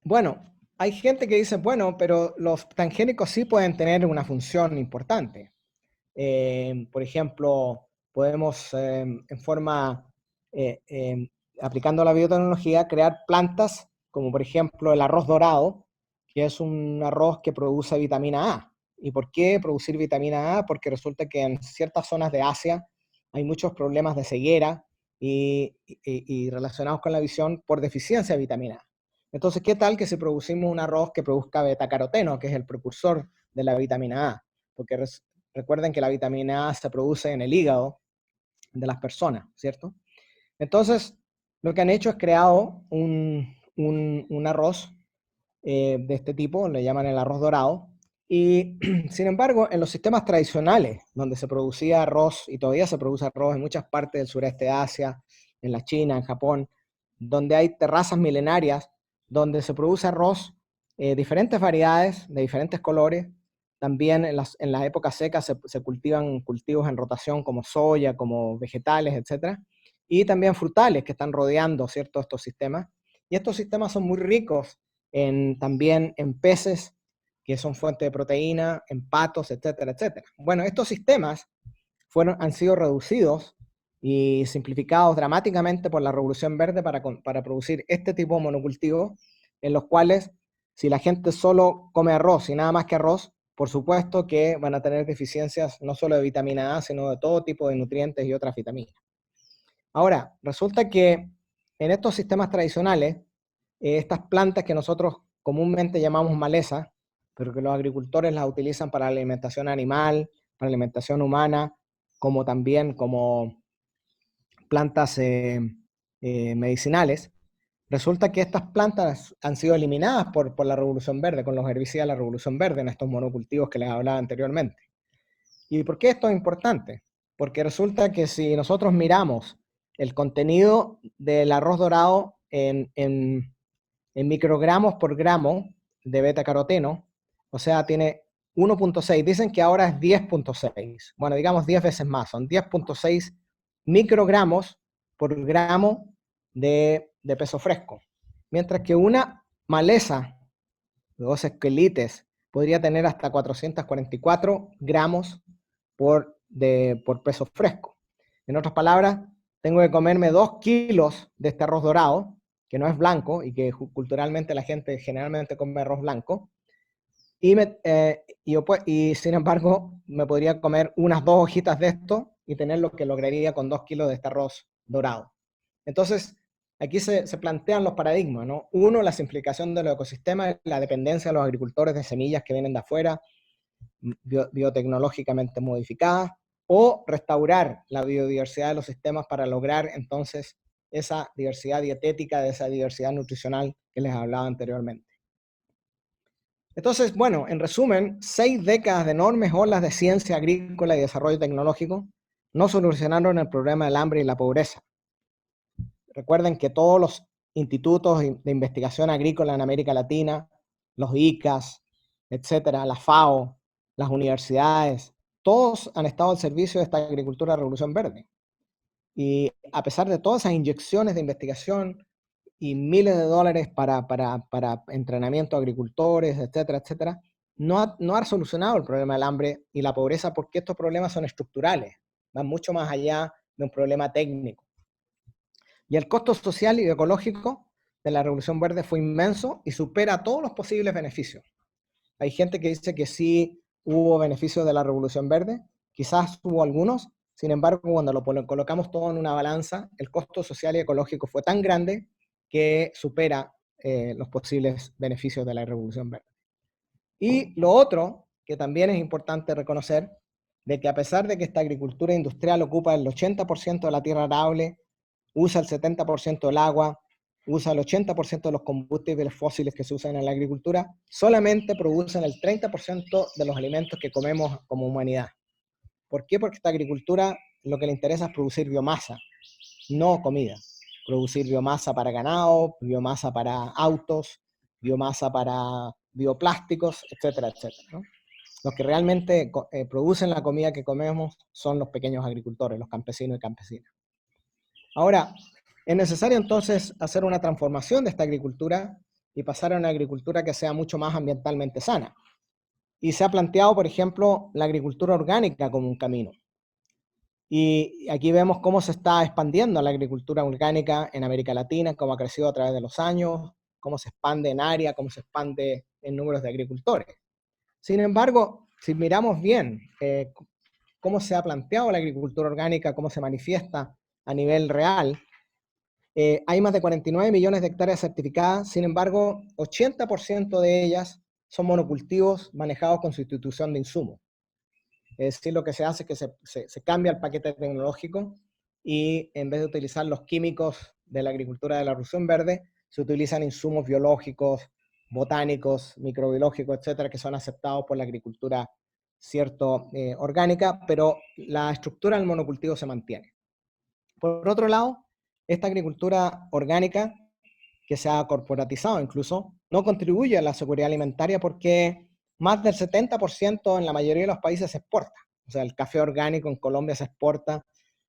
Bueno, hay gente que dice, bueno, pero los transgénicos sí pueden tener una función importante. Por ejemplo, podemos en forma, aplicando la biotecnología, crear plantas como por ejemplo el arroz dorado, que es un arroz que produce vitamina A. ¿Y por qué producir vitamina A? Porque resulta que en ciertas zonas de Asia hay muchos problemas de ceguera y relacionados con la visión por deficiencia de vitamina A. Entonces, ¿qué tal que si producimos un arroz que produzca betacaroteno, que es el precursor de la vitamina A? Porque recuerden que la vitamina A se produce en el hígado de las personas, ¿cierto? Entonces, lo que han hecho es creado un arroz de este tipo, le llaman el arroz dorado, y sin embargo, en los sistemas tradicionales, donde se producía arroz, y todavía se produce arroz en muchas partes del sureste de Asia, en la China, en Japón, donde hay terrazas milenarias, donde se produce arroz, diferentes variedades, de diferentes colores. También en las épocas secas se cultivan cultivos en rotación como soya, como vegetales, etc. Y también frutales que están rodeando, ¿cierto?, estos sistemas. Y estos sistemas son muy ricos también en peces, que son fuente de proteína, en patos, etcétera, etcétera. Bueno, estos sistemas han sido reducidos y simplificados dramáticamente por la Revolución Verde para producir este tipo de monocultivos, en los cuales si la gente solo come arroz y nada más que arroz, por supuesto que van a tener deficiencias no solo de vitamina A, sino de todo tipo de nutrientes y otras vitaminas. Ahora, resulta que en estos sistemas tradicionales, estas plantas que nosotros comúnmente llamamos maleza, pero que los agricultores las utilizan para la alimentación animal, para la alimentación humana, como también como plantas medicinales, resulta que estas plantas han sido eliminadas por la Revolución Verde, con los herbicidas de la Revolución Verde, en estos monocultivos que les hablaba anteriormente. ¿Y por qué esto es importante? Porque resulta que si nosotros miramos el contenido del arroz dorado en microgramos por gramo de beta-caroteno, o sea, tiene 1.6, dicen que ahora es 10.6, bueno, digamos 10 veces más, son 10.6 microgramos por gramo de peso fresco, mientras que una maleza de 2 esquelites podría tener hasta 444 gramos por peso fresco. En otras palabras, tengo que comerme 2 kilos de este arroz dorado, que no es blanco y que culturalmente la gente generalmente come arroz blanco, y sin embargo me podría comer unas 2 hojitas de esto y tener lo que lograría con 2 kilos de este arroz dorado. Entonces, aquí se plantean los paradigmas, ¿no? Uno, la simplificación de los ecosistemas, la dependencia de los agricultores de semillas que vienen de afuera, biotecnológicamente modificadas, o restaurar la biodiversidad de los sistemas para lograr entonces esa diversidad dietética, de esa diversidad nutricional que les hablaba anteriormente. Entonces, bueno, en resumen, 6 décadas de enormes olas de ciencia agrícola y desarrollo tecnológico no solucionaron el problema del hambre y la pobreza. Recuerden que todos los institutos de investigación agrícola en América Latina, los ICAS, etcétera, la FAO, las universidades, todos han estado al servicio de esta agricultura de Revolución Verde. Y a pesar de todas esas inyecciones de investigación y miles de dólares para entrenamiento de agricultores, etcétera, etcétera, no ha solucionado el problema del hambre y la pobreza, porque estos problemas son estructurales, van mucho más allá de un problema técnico. Y el costo social y ecológico de la Revolución Verde fue inmenso y supera todos los posibles beneficios. Hay gente que dice que sí hubo beneficios de la Revolución Verde, quizás hubo algunos, sin embargo, cuando lo colocamos todo en una balanza, el costo social y ecológico fue tan grande que supera los posibles beneficios de la Revolución Verde. Y lo otro, que también es importante reconocer, de que a pesar de que esta agricultura industrial ocupa el 80% de la tierra arable, usa el 70% del agua, usa el 80% de los combustibles fósiles que se usan en la agricultura, solamente producen el 30% de los alimentos que comemos como humanidad. ¿Por qué? Porque esta agricultura lo que le interesa es producir biomasa, no comida. Producir biomasa para ganado, biomasa para autos, biomasa para bioplásticos, etcétera, etcétera, ¿no? Los que realmente producen la comida que comemos son los pequeños agricultores, los campesinos y campesinas. Ahora, es necesario entonces hacer una transformación de esta agricultura y pasar a una agricultura que sea mucho más ambientalmente sana. Y se ha planteado, por ejemplo, la agricultura orgánica como un camino. Y aquí vemos cómo se está expandiendo la agricultura orgánica en América Latina, cómo ha crecido a través de los años, cómo se expande en área, cómo se expande en números de agricultores. Sin embargo, si miramos bien cómo se ha planteado la agricultura orgánica, cómo se manifiesta a nivel real, hay más de 49 millones de hectáreas certificadas, sin embargo, 80% de ellas son monocultivos manejados con sustitución de insumos. Es decir, lo que se hace es que se cambia el paquete tecnológico y en vez de utilizar los químicos de la agricultura de la revolución verde, se utilizan insumos biológicos, botánicos, microbiológicos, etcétera, que son aceptados por la agricultura orgánica, pero la estructura del monocultivo se mantiene. Por otro lado, esta agricultura orgánica, que se ha corporatizado incluso, no contribuye a la seguridad alimentaria porque más del 70% en la mayoría de los países se exporta. O sea, el café orgánico en Colombia se exporta,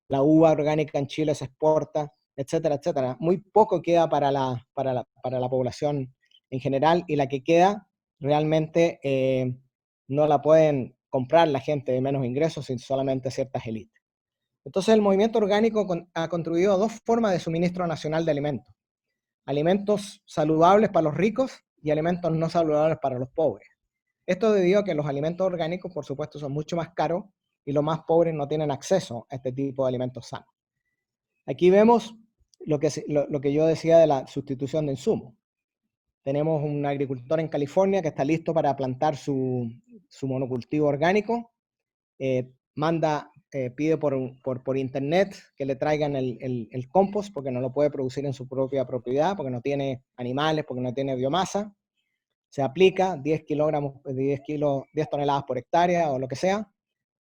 la uva orgánica en Chile se exporta, etcétera, etcétera. Muy poco queda para la población en general, y la que queda realmente no la pueden comprar la gente de menos ingresos, sino solamente ciertas élites. Entonces el movimiento orgánico ha contribuido a dos formas de suministro nacional de alimentos. Alimentos saludables para los ricos y alimentos no saludables para los pobres. Esto debido a que los alimentos orgánicos, por supuesto, son mucho más caros y los más pobres no tienen acceso a este tipo de alimentos sanos. Aquí vemos lo que yo decía de la sustitución de insumos. Tenemos un agricultor en California que está listo para plantar su monocultivo orgánico. Pide por internet que le traigan el compost porque no lo puede producir en su propia propiedad, porque no tiene animales, porque no tiene biomasa. Se aplica 10 toneladas por hectárea o lo que sea.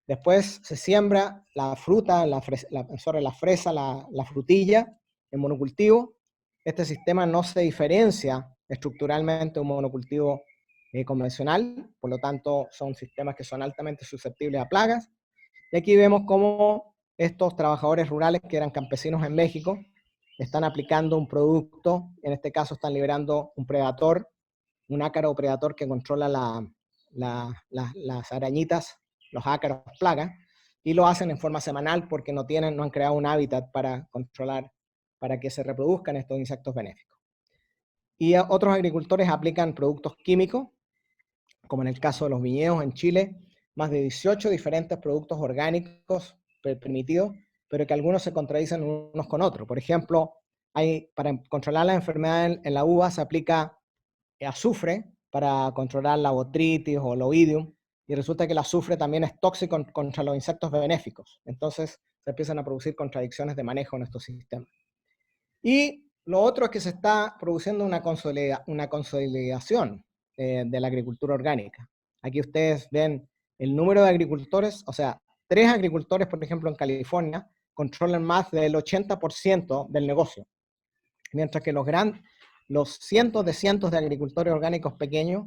Después se siembra la fruta, la fresa, la frutilla en monocultivo. Este sistema no se diferencia estructuralmente de un monocultivo convencional, por lo tanto son sistemas que son altamente susceptibles a plagas. Y aquí vemos cómo estos trabajadores rurales que eran campesinos en México están aplicando un producto, en este caso están liberando un predator, un ácaro predator que controla las arañitas, los ácaros, plagas, y lo hacen en forma semanal porque no han creado un hábitat para controlar, para que se reproduzcan estos insectos benéficos. Y otros agricultores aplican productos químicos, como en el caso de los viñedos en Chile, más de 18 diferentes productos orgánicos permitidos, pero que algunos se contradicen unos con otros. Por ejemplo, para controlar la enfermedad en la uva se aplica azufre para controlar la botrytis o el oidium, y resulta que el azufre también es tóxico contra los insectos benéficos. Entonces se empiezan a producir contradicciones de manejo en estos sistemas. Y lo otro es que se está produciendo una consolidación de la agricultura orgánica. Aquí ustedes ven el número de agricultores, o sea, 3 agricultores, por ejemplo, en California, controlan más del 80% del negocio, mientras que los cientos de agricultores orgánicos pequeños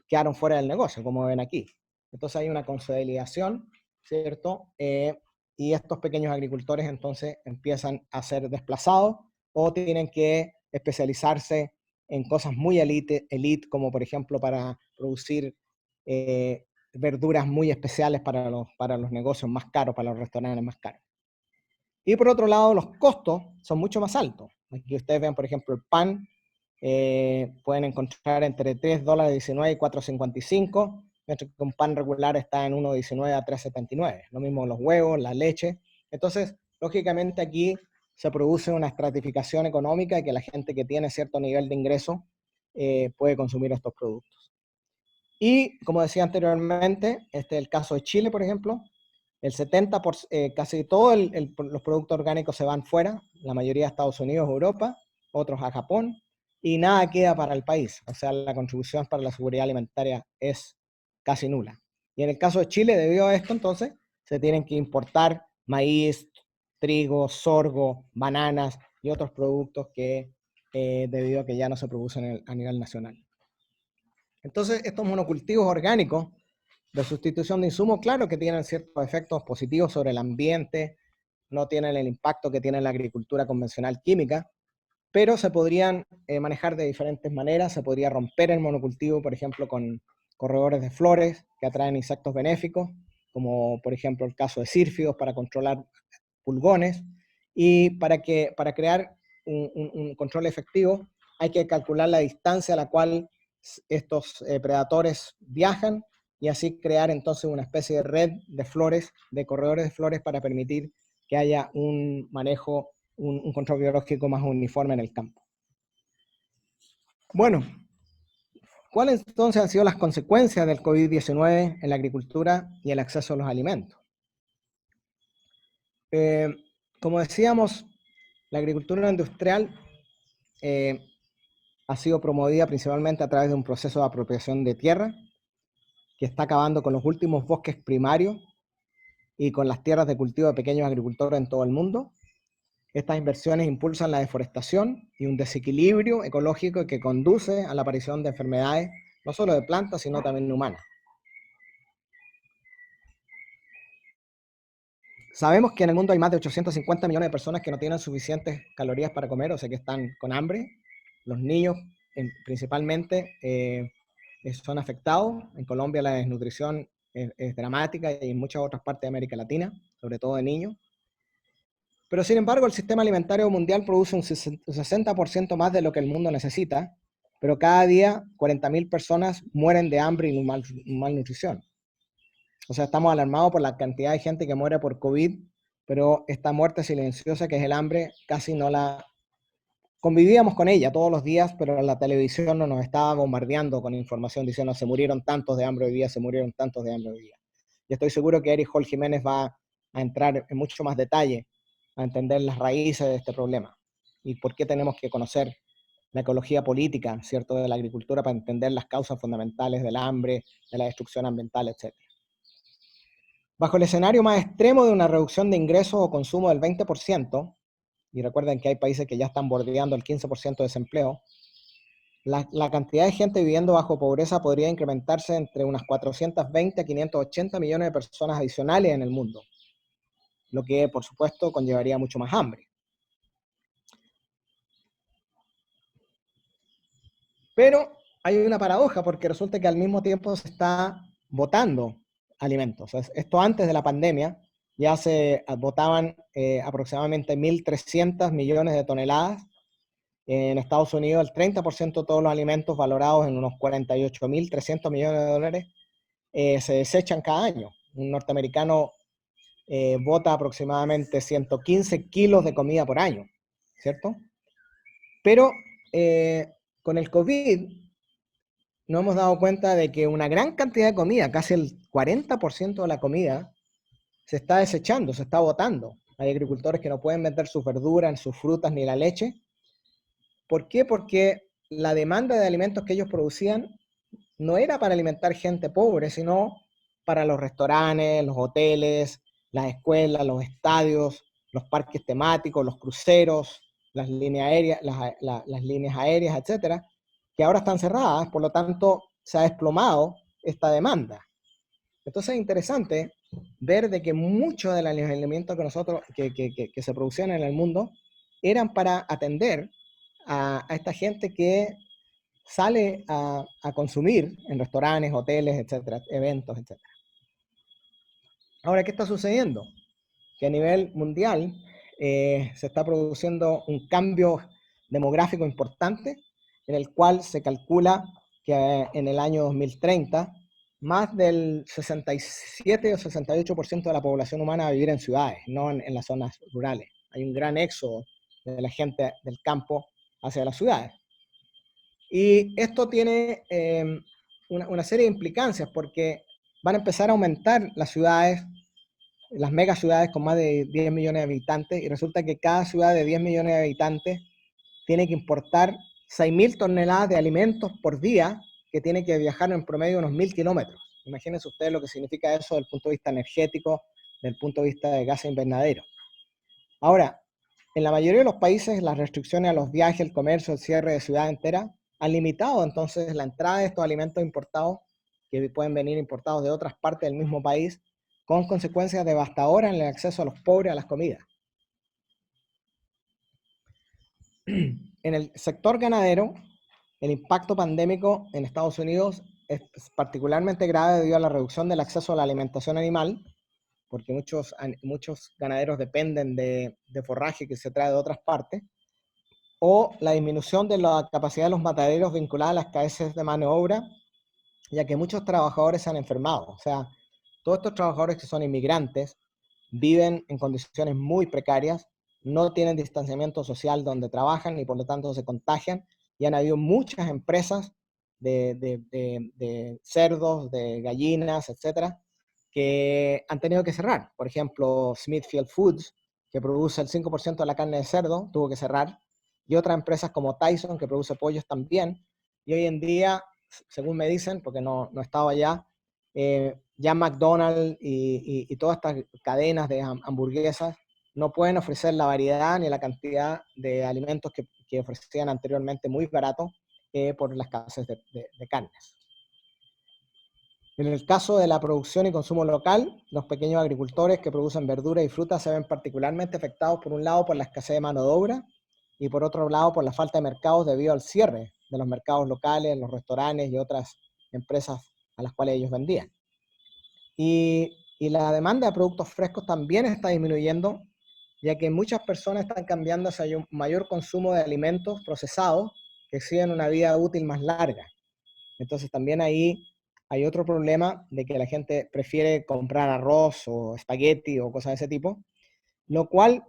quedaron fuera del negocio, como ven aquí. Entonces hay una consolidación, ¿cierto? Y estos pequeños agricultores entonces empiezan a ser desplazados o tienen que especializarse en cosas muy elite, como por ejemplo para producir verduras muy especiales para los negocios más caros, para los restaurantes más caros. Y por otro lado, los costos son mucho más altos. Aquí ustedes ven, por ejemplo, el pan, pueden encontrar entre $3.19 y $4.55, mientras que un pan regular está en $1.19 a $3.79. Lo mismo los huevos, la leche. Entonces, lógicamente aquí se produce una estratificación económica y que la gente que tiene cierto nivel de ingreso puede consumir estos productos. Y como decía anteriormente, este es el caso de Chile, por ejemplo. el 70%, casi todos los productos orgánicos se van fuera, la mayoría a Estados Unidos, Europa, otros a Japón, y nada queda para el país. O sea, la contribución para la seguridad alimentaria es casi nula. Y en el caso de Chile, debido a esto, entonces, se tienen que importar maíz, trigo, sorgo, bananas y otros productos que, debido a que ya no se producen a nivel nacional. Entonces, estos monocultivos orgánicos de sustitución de insumos, claro que tienen ciertos efectos positivos sobre el ambiente, no tienen el impacto que tiene la agricultura convencional química, pero se podrían manejar de diferentes maneras. Se podría romper el monocultivo, por ejemplo, con corredores de flores que atraen insectos benéficos, como por ejemplo el caso de sírfidos para controlar pulgones, y para crear un control efectivo hay que calcular la distancia a la cual estos predatores viajan y así crear entonces una especie de red de flores, de corredores de flores para permitir que haya un manejo, un control biológico más uniforme en el campo. Bueno, ¿cuáles entonces han sido las consecuencias del COVID-19 en la agricultura y el acceso a los alimentos? Como decíamos, la agricultura industrial ha sido promovida principalmente a través de un proceso de apropiación de tierra que está acabando con los últimos bosques primarios y con las tierras de cultivo de pequeños agricultores en todo el mundo. Estas inversiones impulsan la deforestación y un desequilibrio ecológico que conduce a la aparición de enfermedades, no solo de plantas, sino también humanas. Sabemos que en el mundo hay más de 850 millones de personas que no tienen suficientes calorías para comer, o sea que están con hambre. Los niños principalmente son afectados. En Colombia la desnutrición es dramática y en muchas otras partes de América Latina, sobre todo de niños. Pero sin embargo el sistema alimentario mundial produce un 60% más de lo que el mundo necesita, pero cada día 40.000 personas mueren de hambre y malnutrición. O sea, estamos alarmados por la cantidad de gente que muere por COVID, pero esta muerte silenciosa que es el hambre, casi no la... Convivíamos con ella todos los días, pero la televisión no nos estaba bombardeando con información diciendo se murieron tantos de hambre hoy día, se murieron tantos de hambre hoy día. Y estoy seguro que Erich Hall Jiménez va a entrar en mucho más detalle a entender las raíces de este problema y por qué tenemos que conocer la ecología política, ¿cierto?, de la agricultura para entender las causas fundamentales del hambre, de la destrucción ambiental, etc. Bajo el escenario más extremo de una reducción de ingresos o consumo del 20%, y recuerden que hay países que ya están bordeando el 15% de desempleo, la cantidad de gente viviendo bajo pobreza podría incrementarse entre unas 420 a 580 millones de personas adicionales en el mundo, lo que por supuesto conllevaría mucho más hambre. Pero hay una paradoja porque resulta que al mismo tiempo se está botando alimentos. Esto antes de la pandemia ya se botaban aproximadamente 1.300 millones de toneladas. En Estados Unidos el 30% de todos los alimentos valorados en unos 48.300 millones de dólares se desechan cada año. Un norteamericano bota aproximadamente 115 kilos de comida por año, ¿cierto? Pero con el COVID nos hemos dado cuenta de que una gran cantidad de comida, casi el 40% de la comida, se está desechando, se está botando. Hay agricultores que no pueden vender sus verduras, sus frutas ni la leche. ¿Por qué? Porque la demanda de alimentos que ellos producían no era para alimentar gente pobre, sino para los restaurantes, los hoteles, las escuelas, los estadios, los parques temáticos, los cruceros, las líneas aéreas, las líneas aéreas, etcétera, que ahora están cerradas, por lo tanto se ha desplomado esta demanda. Entonces es interesante ver de que muchos de los alimentos que se producían en el mundo eran para atender a esta gente que sale a consumir en restaurantes, hoteles, etcétera, eventos, etcétera. Ahora, ¿qué está sucediendo? Que a nivel mundial se está produciendo un cambio demográfico importante en el cual se calcula que en el año 2030 más del 67 o 68% de la población humana va a vivir en ciudades, no en las zonas rurales. Hay un gran éxodo de la gente del campo hacia las ciudades. Y esto tiene una serie de implicancias porque van a empezar a aumentar las ciudades las megaciudades con más de 10 millones de habitantes, y resulta que cada ciudad de 10 millones de habitantes tiene que importar 6.000 toneladas de alimentos por día, que tiene que viajar en promedio unos 1.000 kilómetros. Imagínense ustedes lo que significa eso desde el punto de vista energético, desde el punto de vista de gases invernadero. Ahora, en la mayoría de los países, las restricciones a los viajes, el comercio, el cierre de ciudad entera, han limitado entonces la entrada de estos alimentos importados, que pueden venir importados de otras partes del mismo país, con consecuencias devastadoras en el acceso a los pobres a las comidas. En el sector ganadero, el impacto pandémico en Estados Unidos es particularmente grave debido a la reducción del acceso a la alimentación animal, porque muchos ganaderos dependen de forraje que se trae de otras partes, o la disminución de la capacidad de los mataderos vinculada a la escasez de mano de obra, ya que muchos trabajadores se han enfermado. O sea, todos estos trabajadores que son inmigrantes viven en condiciones muy precarias, no tienen distanciamiento social donde trabajan y por lo tanto se contagian, y han habido muchas empresas de cerdos, de gallinas, etcétera, que han tenido que cerrar. Por ejemplo, Smithfield Foods, que produce el 5% de la carne de cerdo, tuvo que cerrar, y otras empresas como Tyson, que produce pollos también, y hoy en día, según me dicen, porque no he estado allá, ya McDonald's y todas estas cadenas de hamburguesas no pueden ofrecer la variedad ni la cantidad de alimentos que ofrecían anteriormente muy baratos por la escasez de carnes. En el caso de la producción y consumo local, los pequeños agricultores que producen verduras y frutas se ven particularmente afectados, por un lado por la escasez de mano de obra y por otro lado por la falta de mercados debido al cierre de los mercados locales, los restaurantes y otras empresas a las cuales ellos vendían. Y la demanda de productos frescos también está disminuyendo, ya que muchas personas están cambiando hacia un mayor consumo de alimentos procesados que exigen una vida útil más larga. Entonces también ahí hay otro problema de que la gente prefiere comprar arroz o espagueti o cosas de ese tipo, lo cual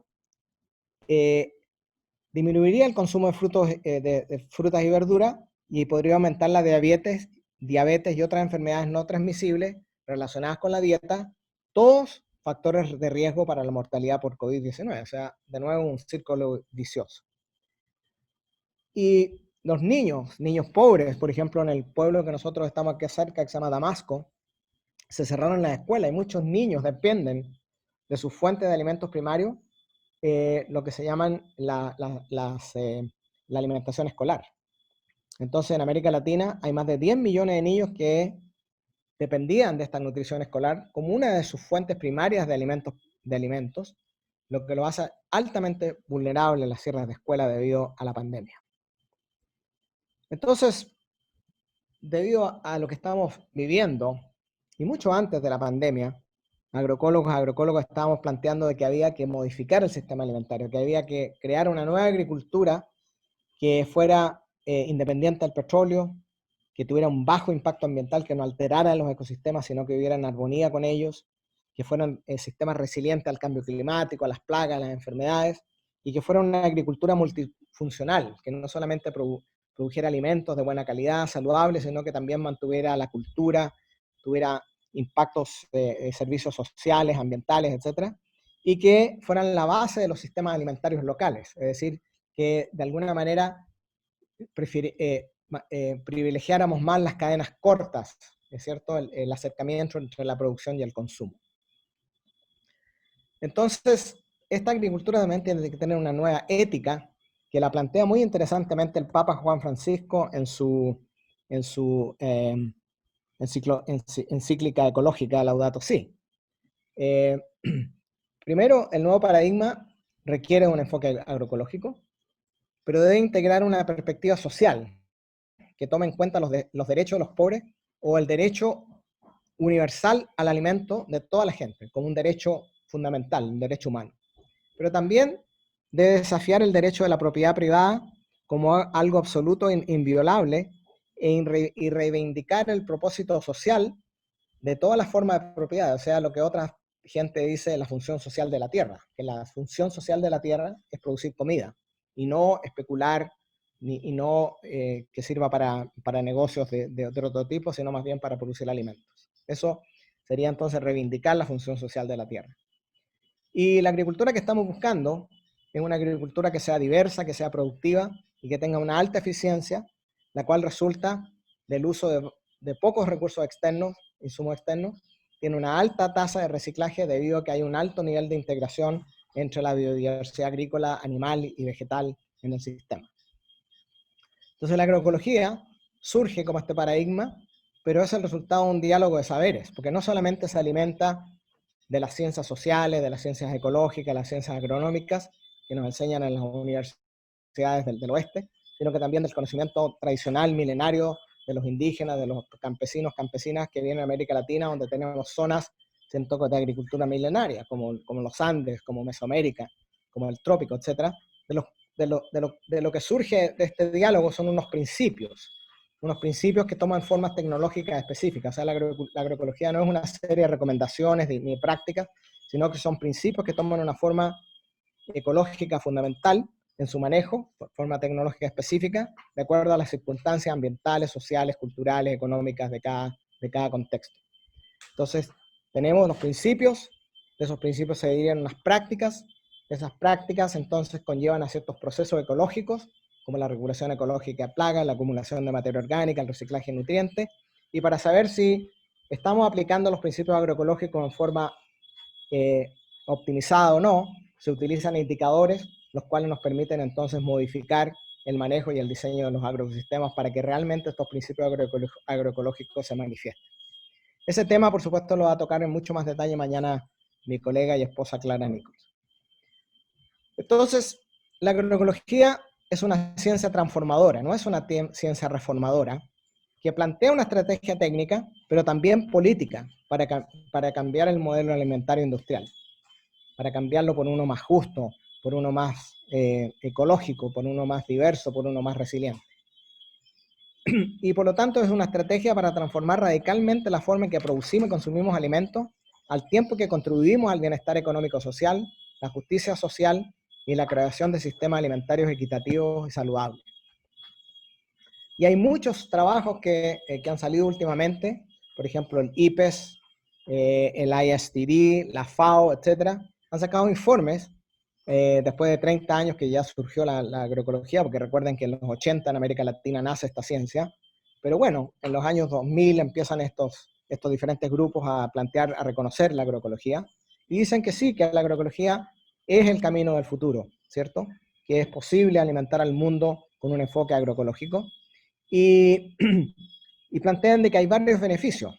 disminuiría el consumo de frutas y verduras y podría aumentar la diabetes y otras enfermedades no transmisibles relacionadas con la dieta, todos factores de riesgo para la mortalidad por COVID-19. O sea, de nuevo un círculo vicioso. Y los niños pobres, por ejemplo, en el pueblo que nosotros estamos aquí cerca, que se llama Damasco, se cerraron las escuelas y muchos niños dependen de sus fuentes de alimentos primarios, lo que se llaman la alimentación escolar. Entonces, en América Latina hay más de 10 millones de niños que dependían de esta nutrición escolar como una de sus fuentes primarias de alimentos, lo que lo hace altamente vulnerable en las cierres de escuela debido a la pandemia. Entonces, debido a lo que estamos viviendo, y mucho antes de la pandemia, agroecólogos estábamos planteando de que había que modificar el sistema alimentario, que había que crear una nueva agricultura que fuera independiente del petróleo, que tuviera un bajo impacto ambiental, que no alterara los ecosistemas, sino que viviera en armonía con ellos, que fueran sistemas resilientes al cambio climático, a las plagas, a las enfermedades, y que fuera una agricultura multifuncional, que no solamente produjera alimentos de buena calidad, saludables, sino que también mantuviera la cultura, tuviera impactos de servicios sociales, ambientales, etcétera, y que fueran la base de los sistemas alimentarios locales, es decir, que de alguna manera privilegiáramos más las cadenas cortas, ¿es cierto? El acercamiento entre la producción y el consumo. Entonces, esta agricultura también tiene que tener una nueva ética, que la plantea muy interesantemente el Papa Juan Francisco en su encíclica ecológica Laudato Si. Primero, el nuevo paradigma requiere un enfoque agroecológico, pero debe integrar una perspectiva social que tome en cuenta los derechos de los pobres o el derecho universal al alimento de toda la gente, como un derecho fundamental, un derecho humano. Pero también debe desafiar el derecho de la propiedad privada como algo absoluto e inviolable y reivindicar el propósito social de todas las formas de propiedad, o sea, lo que otra gente dice la función social de la tierra, que la función social de la tierra es producir comida y no especular y no que sirva para negocios de otro tipo, sino más bien para producir alimentos. Eso sería entonces reivindicar la función social de la tierra. Y la agricultura que estamos buscando es una agricultura que sea diversa, que sea productiva y que tenga una alta eficiencia, la cual resulta del uso de pocos recursos externos, insumos externos, tiene una alta tasa de reciclaje debido a que hay un alto nivel de integración entre la biodiversidad agrícola, animal y vegetal en el sistema. Entonces la agroecología surge como este paradigma, pero es el resultado de un diálogo de saberes, porque no solamente se alimenta de las ciencias sociales, de las ciencias ecológicas, las ciencias agronómicas, que nos enseñan en las universidades del oeste, sino que también del conocimiento tradicional, milenario, de los indígenas, de los campesinos, campesinas que vienen a América Latina, donde tenemos zonas de agricultura milenaria, como los Andes, como Mesoamérica, como el trópico, etc. De lo que surge de este diálogo son unos principios que toman formas tecnológicas específicas. O sea, la agroecología no es una serie de recomendaciones ni prácticas, sino que son principios que toman una forma ecológica fundamental en su manejo, forma tecnológica específica, de acuerdo a las circunstancias ambientales, sociales, culturales, económicas de cada contexto. Entonces, tenemos los principios, de esos principios se dividen en unas prácticas, esas prácticas entonces conllevan a ciertos procesos ecológicos, como la regulación ecológica de plagas, la acumulación de materia orgánica, el reciclaje de nutrientes, y para saber si estamos aplicando los principios agroecológicos en forma optimizada o no, se utilizan indicadores, los cuales nos permiten entonces modificar el manejo y el diseño de los agroecosistemas para que realmente estos principios agroecológicos se manifiesten. Ese tema, por supuesto, lo va a tocar en mucho más detalle mañana mi colega y esposa Clara Nichols. Entonces, la agroecología es una ciencia transformadora, no es una ciencia reformadora, que plantea una estrategia técnica, pero también política, para cambiar el modelo alimentario industrial, para cambiarlo por uno más justo, por uno más ecológico, por uno más diverso, por uno más resiliente. Y por lo tanto es una estrategia para transformar radicalmente la forma en que producimos y consumimos alimentos, al tiempo que contribuimos al bienestar económico-social, la justicia social y la creación de sistemas alimentarios equitativos y saludables. Y hay muchos trabajos que han salido últimamente, por ejemplo el IPES, el ISTD, la FAO, etcétera, han sacado informes después de 30 años que ya surgió la agroecología, porque recuerden que en los 80 en América Latina nace esta ciencia, pero bueno, en los años 2000 empiezan estos diferentes grupos a plantear, a reconocer la agroecología, y dicen que sí, que la agroecología es el camino del futuro, ¿cierto? Que es posible alimentar al mundo con un enfoque agroecológico, y plantean de que hay varios beneficios.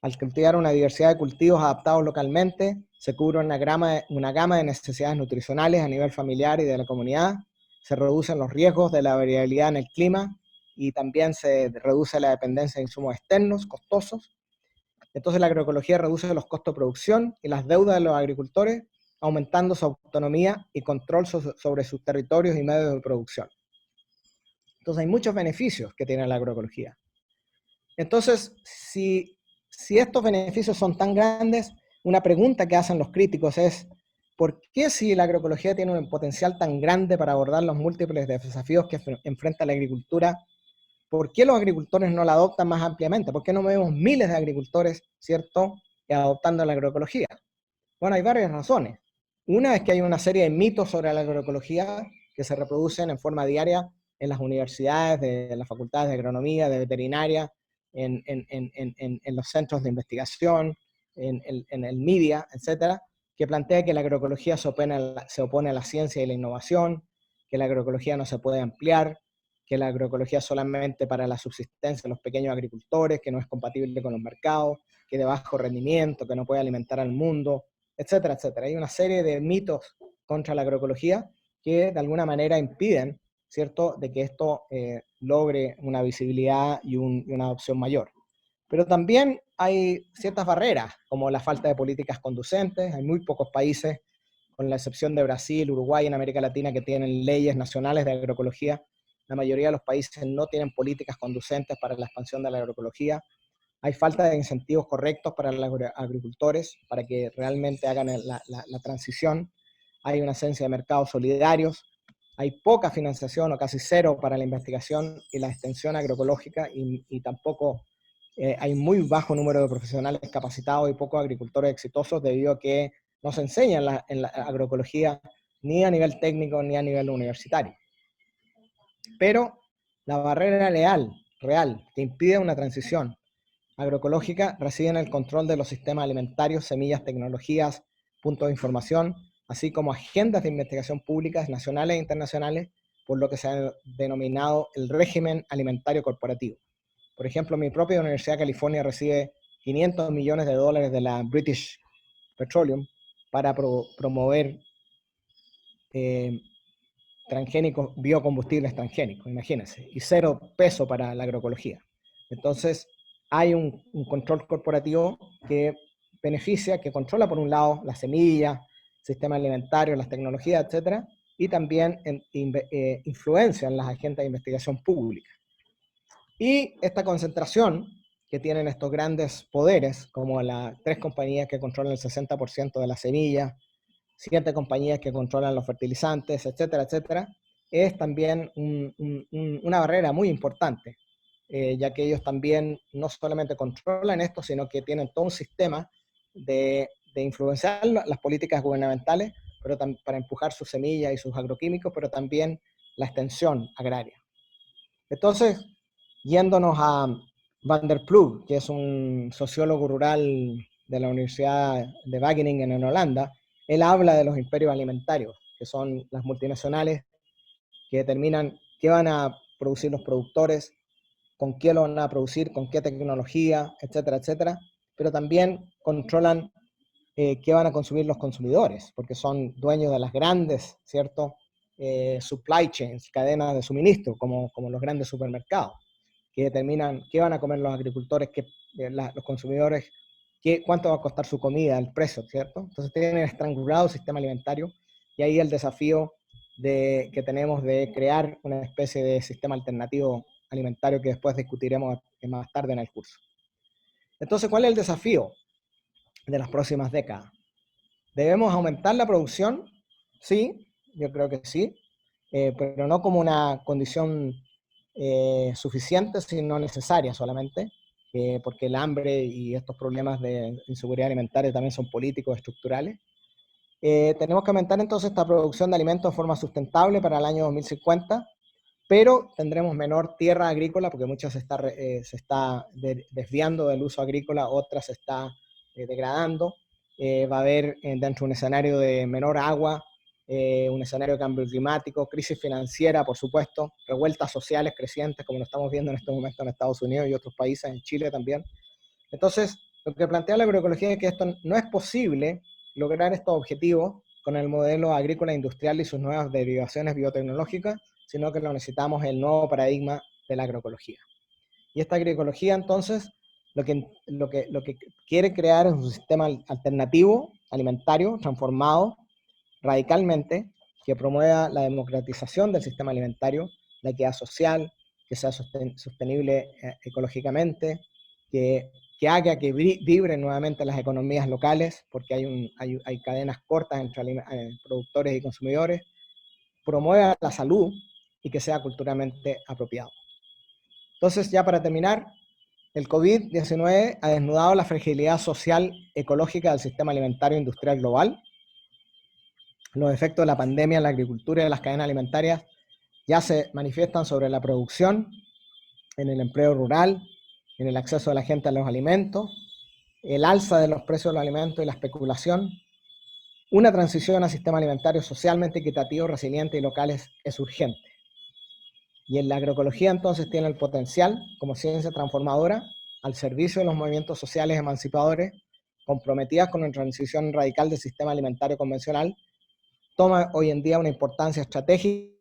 Al cultivar una diversidad de cultivos adaptados localmente, se cubre una gama de necesidades nutricionales a nivel familiar y de la comunidad, se reducen los riesgos de la variabilidad en el clima y también se reduce la dependencia de insumos externos costosos. Entonces la agroecología reduce los costos de producción y las deudas de los agricultores, aumentando su autonomía y control sobre sus territorios y medios de producción. Entonces hay muchos beneficios que tiene la agroecología. Entonces, si estos beneficios son tan grandes, una pregunta que hacen los críticos es, ¿por qué si la agroecología tiene un potencial tan grande para abordar los múltiples desafíos que enfrenta la agricultura, por qué los agricultores no la adoptan más ampliamente? ¿Por qué no vemos miles de agricultores, ¿cierto?, adoptando la agroecología? Bueno, hay varias razones. Una es que hay una serie de mitos sobre la agroecología que se reproducen en forma diaria en las universidades, en las facultades de agronomía, de veterinaria, en los centros de investigación, en el media, etcétera, que plantea que la agroecología se opone a la ciencia y la innovación, que la agroecología no se puede ampliar, que la agroecología es solamente para la subsistencia de los pequeños agricultores, que no es compatible con los mercados, que de bajo rendimiento, que no puede alimentar al mundo, etcétera, etcétera. Hay una serie de mitos contra la agroecología que de alguna manera impiden, ¿cierto?, de que esto logre una visibilidad y una adopción mayor. Pero también hay ciertas barreras, como la falta de políticas conducentes. Hay muy pocos países, con la excepción de Brasil, Uruguay, en América Latina, que tienen leyes nacionales de agroecología. La mayoría de los países no tienen políticas conducentes para la expansión de la agroecología. Hay falta de incentivos correctos para los agricultores para que realmente hagan la transición. Hay una ausencia de mercados solidarios. Hay poca financiación o casi cero para la investigación y la extensión agroecológica y tampoco hay muy bajo número de profesionales capacitados y pocos agricultores exitosos debido a que no se enseña en la agroecología ni a nivel técnico ni a nivel universitario. Pero la barrera real que impide una transición agroecológica reside en el control de los sistemas alimentarios, semillas, tecnologías, puntos de información, así como agendas de investigación públicas nacionales e internacionales, por lo que se ha denominado el régimen alimentario corporativo. Por ejemplo, mi propia Universidad de California recibe $500 millones de la British Petroleum para promover transgénicos, biocombustibles transgénicos, imagínense, y $0 para la agroecología. Entonces, hay un control corporativo que beneficia, que controla por un lado las semillas, sistemas alimentarios, las tecnologías, etcétera, y también influencia en las agendas de investigación pública. Y esta concentración que tienen estos grandes poderes, como las 3 compañías que controlan el 60% de las semillas, 7 compañías que controlan los fertilizantes, etcétera, etcétera, es también una barrera muy importante, ya que ellos también no solamente controlan esto, sino que tienen todo un sistema de influenciar las políticas gubernamentales, pero para empujar sus semillas y sus agroquímicos, pero también la extensión agraria. Entonces, yéndonos a Van der Ploeg, que es un sociólogo rural de la Universidad de Wageningen en Holanda, él habla de los imperios alimentarios, que son las multinacionales que determinan qué van a producir los productores, con qué lo van a producir, con qué tecnología, etcétera, etcétera, pero también controlan qué van a consumir los consumidores, porque son dueños de las grandes, ¿cierto? Supply chains, cadenas de suministro, como los grandes supermercados, que determinan qué van a comer los agricultores, los consumidores, cuánto va a costar su comida, el precio, ¿cierto? Entonces tienen estrangulado el sistema alimentario y ahí el desafío que tenemos de crear una especie de sistema alternativo alimentario que después discutiremos más tarde en el curso. Entonces, ¿cuál es el desafío de las próximas décadas? ¿Debemos aumentar la producción? Sí, yo creo que sí, pero no como una condición suficiente, sino necesaria solamente, porque el hambre y estos problemas de inseguridad alimentaria también son políticos, estructurales. Tenemos que aumentar entonces esta producción de alimentos de forma sustentable para el año 2050, pero tendremos menor tierra agrícola porque muchas se está desviando del uso agrícola, otras se está degradando. Va a haber dentro de un escenario de menor agua, un escenario de cambio climático, crisis financiera, por supuesto, revueltas sociales crecientes, como lo estamos viendo en este momento en Estados Unidos y otros países, en Chile también. Entonces, lo que plantea la agroecología es que esto no es posible lograr estos objetivos con el modelo agrícola industrial y sus nuevas derivaciones biotecnológicas, sino que lo necesitamos el nuevo paradigma de la agroecología. Y esta agroecología, entonces, lo que quiere crear es un sistema alternativo, alimentario, transformado radicalmente, que promueva la democratización del sistema alimentario, la equidad social, que sea sostenible ecológicamente, que haga que vibren nuevamente las economías locales, porque hay cadenas cortas entre productores y consumidores, promueva la salud y que sea culturalmente apropiado. Entonces, ya para terminar, el COVID-19 ha desnudado la fragilidad social ecológica del sistema alimentario industrial global. Los efectos de la pandemia en la agricultura y en las cadenas alimentarias ya se manifiestan sobre la producción, en el empleo rural, en el acceso de la gente a los alimentos, el alza de los precios de los alimentos y la especulación. Una transición a sistema alimentario socialmente equitativo, resiliente y locales es urgente. Y en la agroecología entonces tiene el potencial, como ciencia transformadora, al servicio de los movimientos sociales emancipadores, comprometidas con una transición radical del sistema alimentario convencional, toma hoy en día una importancia estratégica,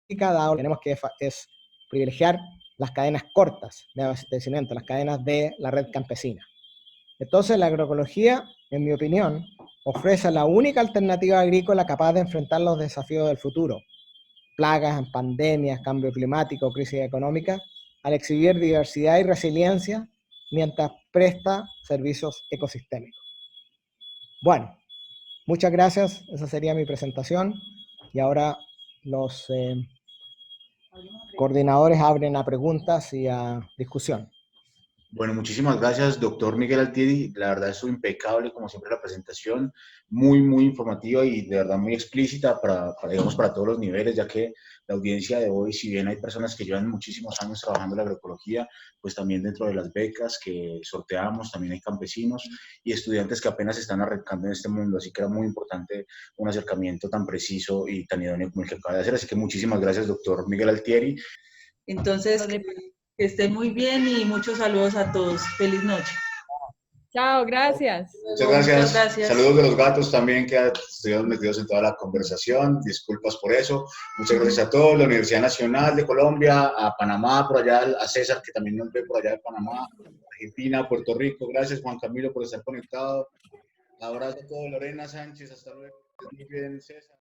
dado que tenemos que es privilegiar las cadenas cortas de abastecimiento, las cadenas de la red campesina. Entonces la agroecología, en mi opinión, ofrece la única alternativa agrícola capaz de enfrentar los desafíos del futuro, plagas, pandemias, cambio climático, crisis económica, al exhibir diversidad y resiliencia mientras presta servicios ecosistémicos. Bueno, muchas gracias, esa sería mi presentación y ahora los coordinadores abren a preguntas y a discusión. Bueno, muchísimas gracias, doctor Miguel Altieri. La verdad, es impecable, como siempre, la presentación. Muy, muy informativa y de verdad muy explícita digamos, para todos los niveles, ya que la audiencia de hoy, si bien hay personas que llevan muchísimos años trabajando en la agroecología, pues también dentro de las becas que sorteamos, también hay campesinos y estudiantes que apenas están arrancando en este mundo. Así que era muy importante un acercamiento tan preciso y tan idóneo como el que acaba de hacer. Así que muchísimas gracias, doctor Miguel Altieri. Entonces, que estén muy bien y muchos saludos a todos. Feliz noche. Chao, gracias. Muchas gracias. Muchas gracias. Saludos de los gatos también que estuvieron metidos en toda la conversación. Disculpas por eso. Muchas gracias a todos. La Universidad Nacional de Colombia, a Panamá, por allá, a César, que también nos ve por allá de Panamá, Argentina, Puerto Rico. Gracias, Juan Camilo, por estar conectado. Abrazo a todos. Lorena Sánchez, hasta luego. Muy bien, César.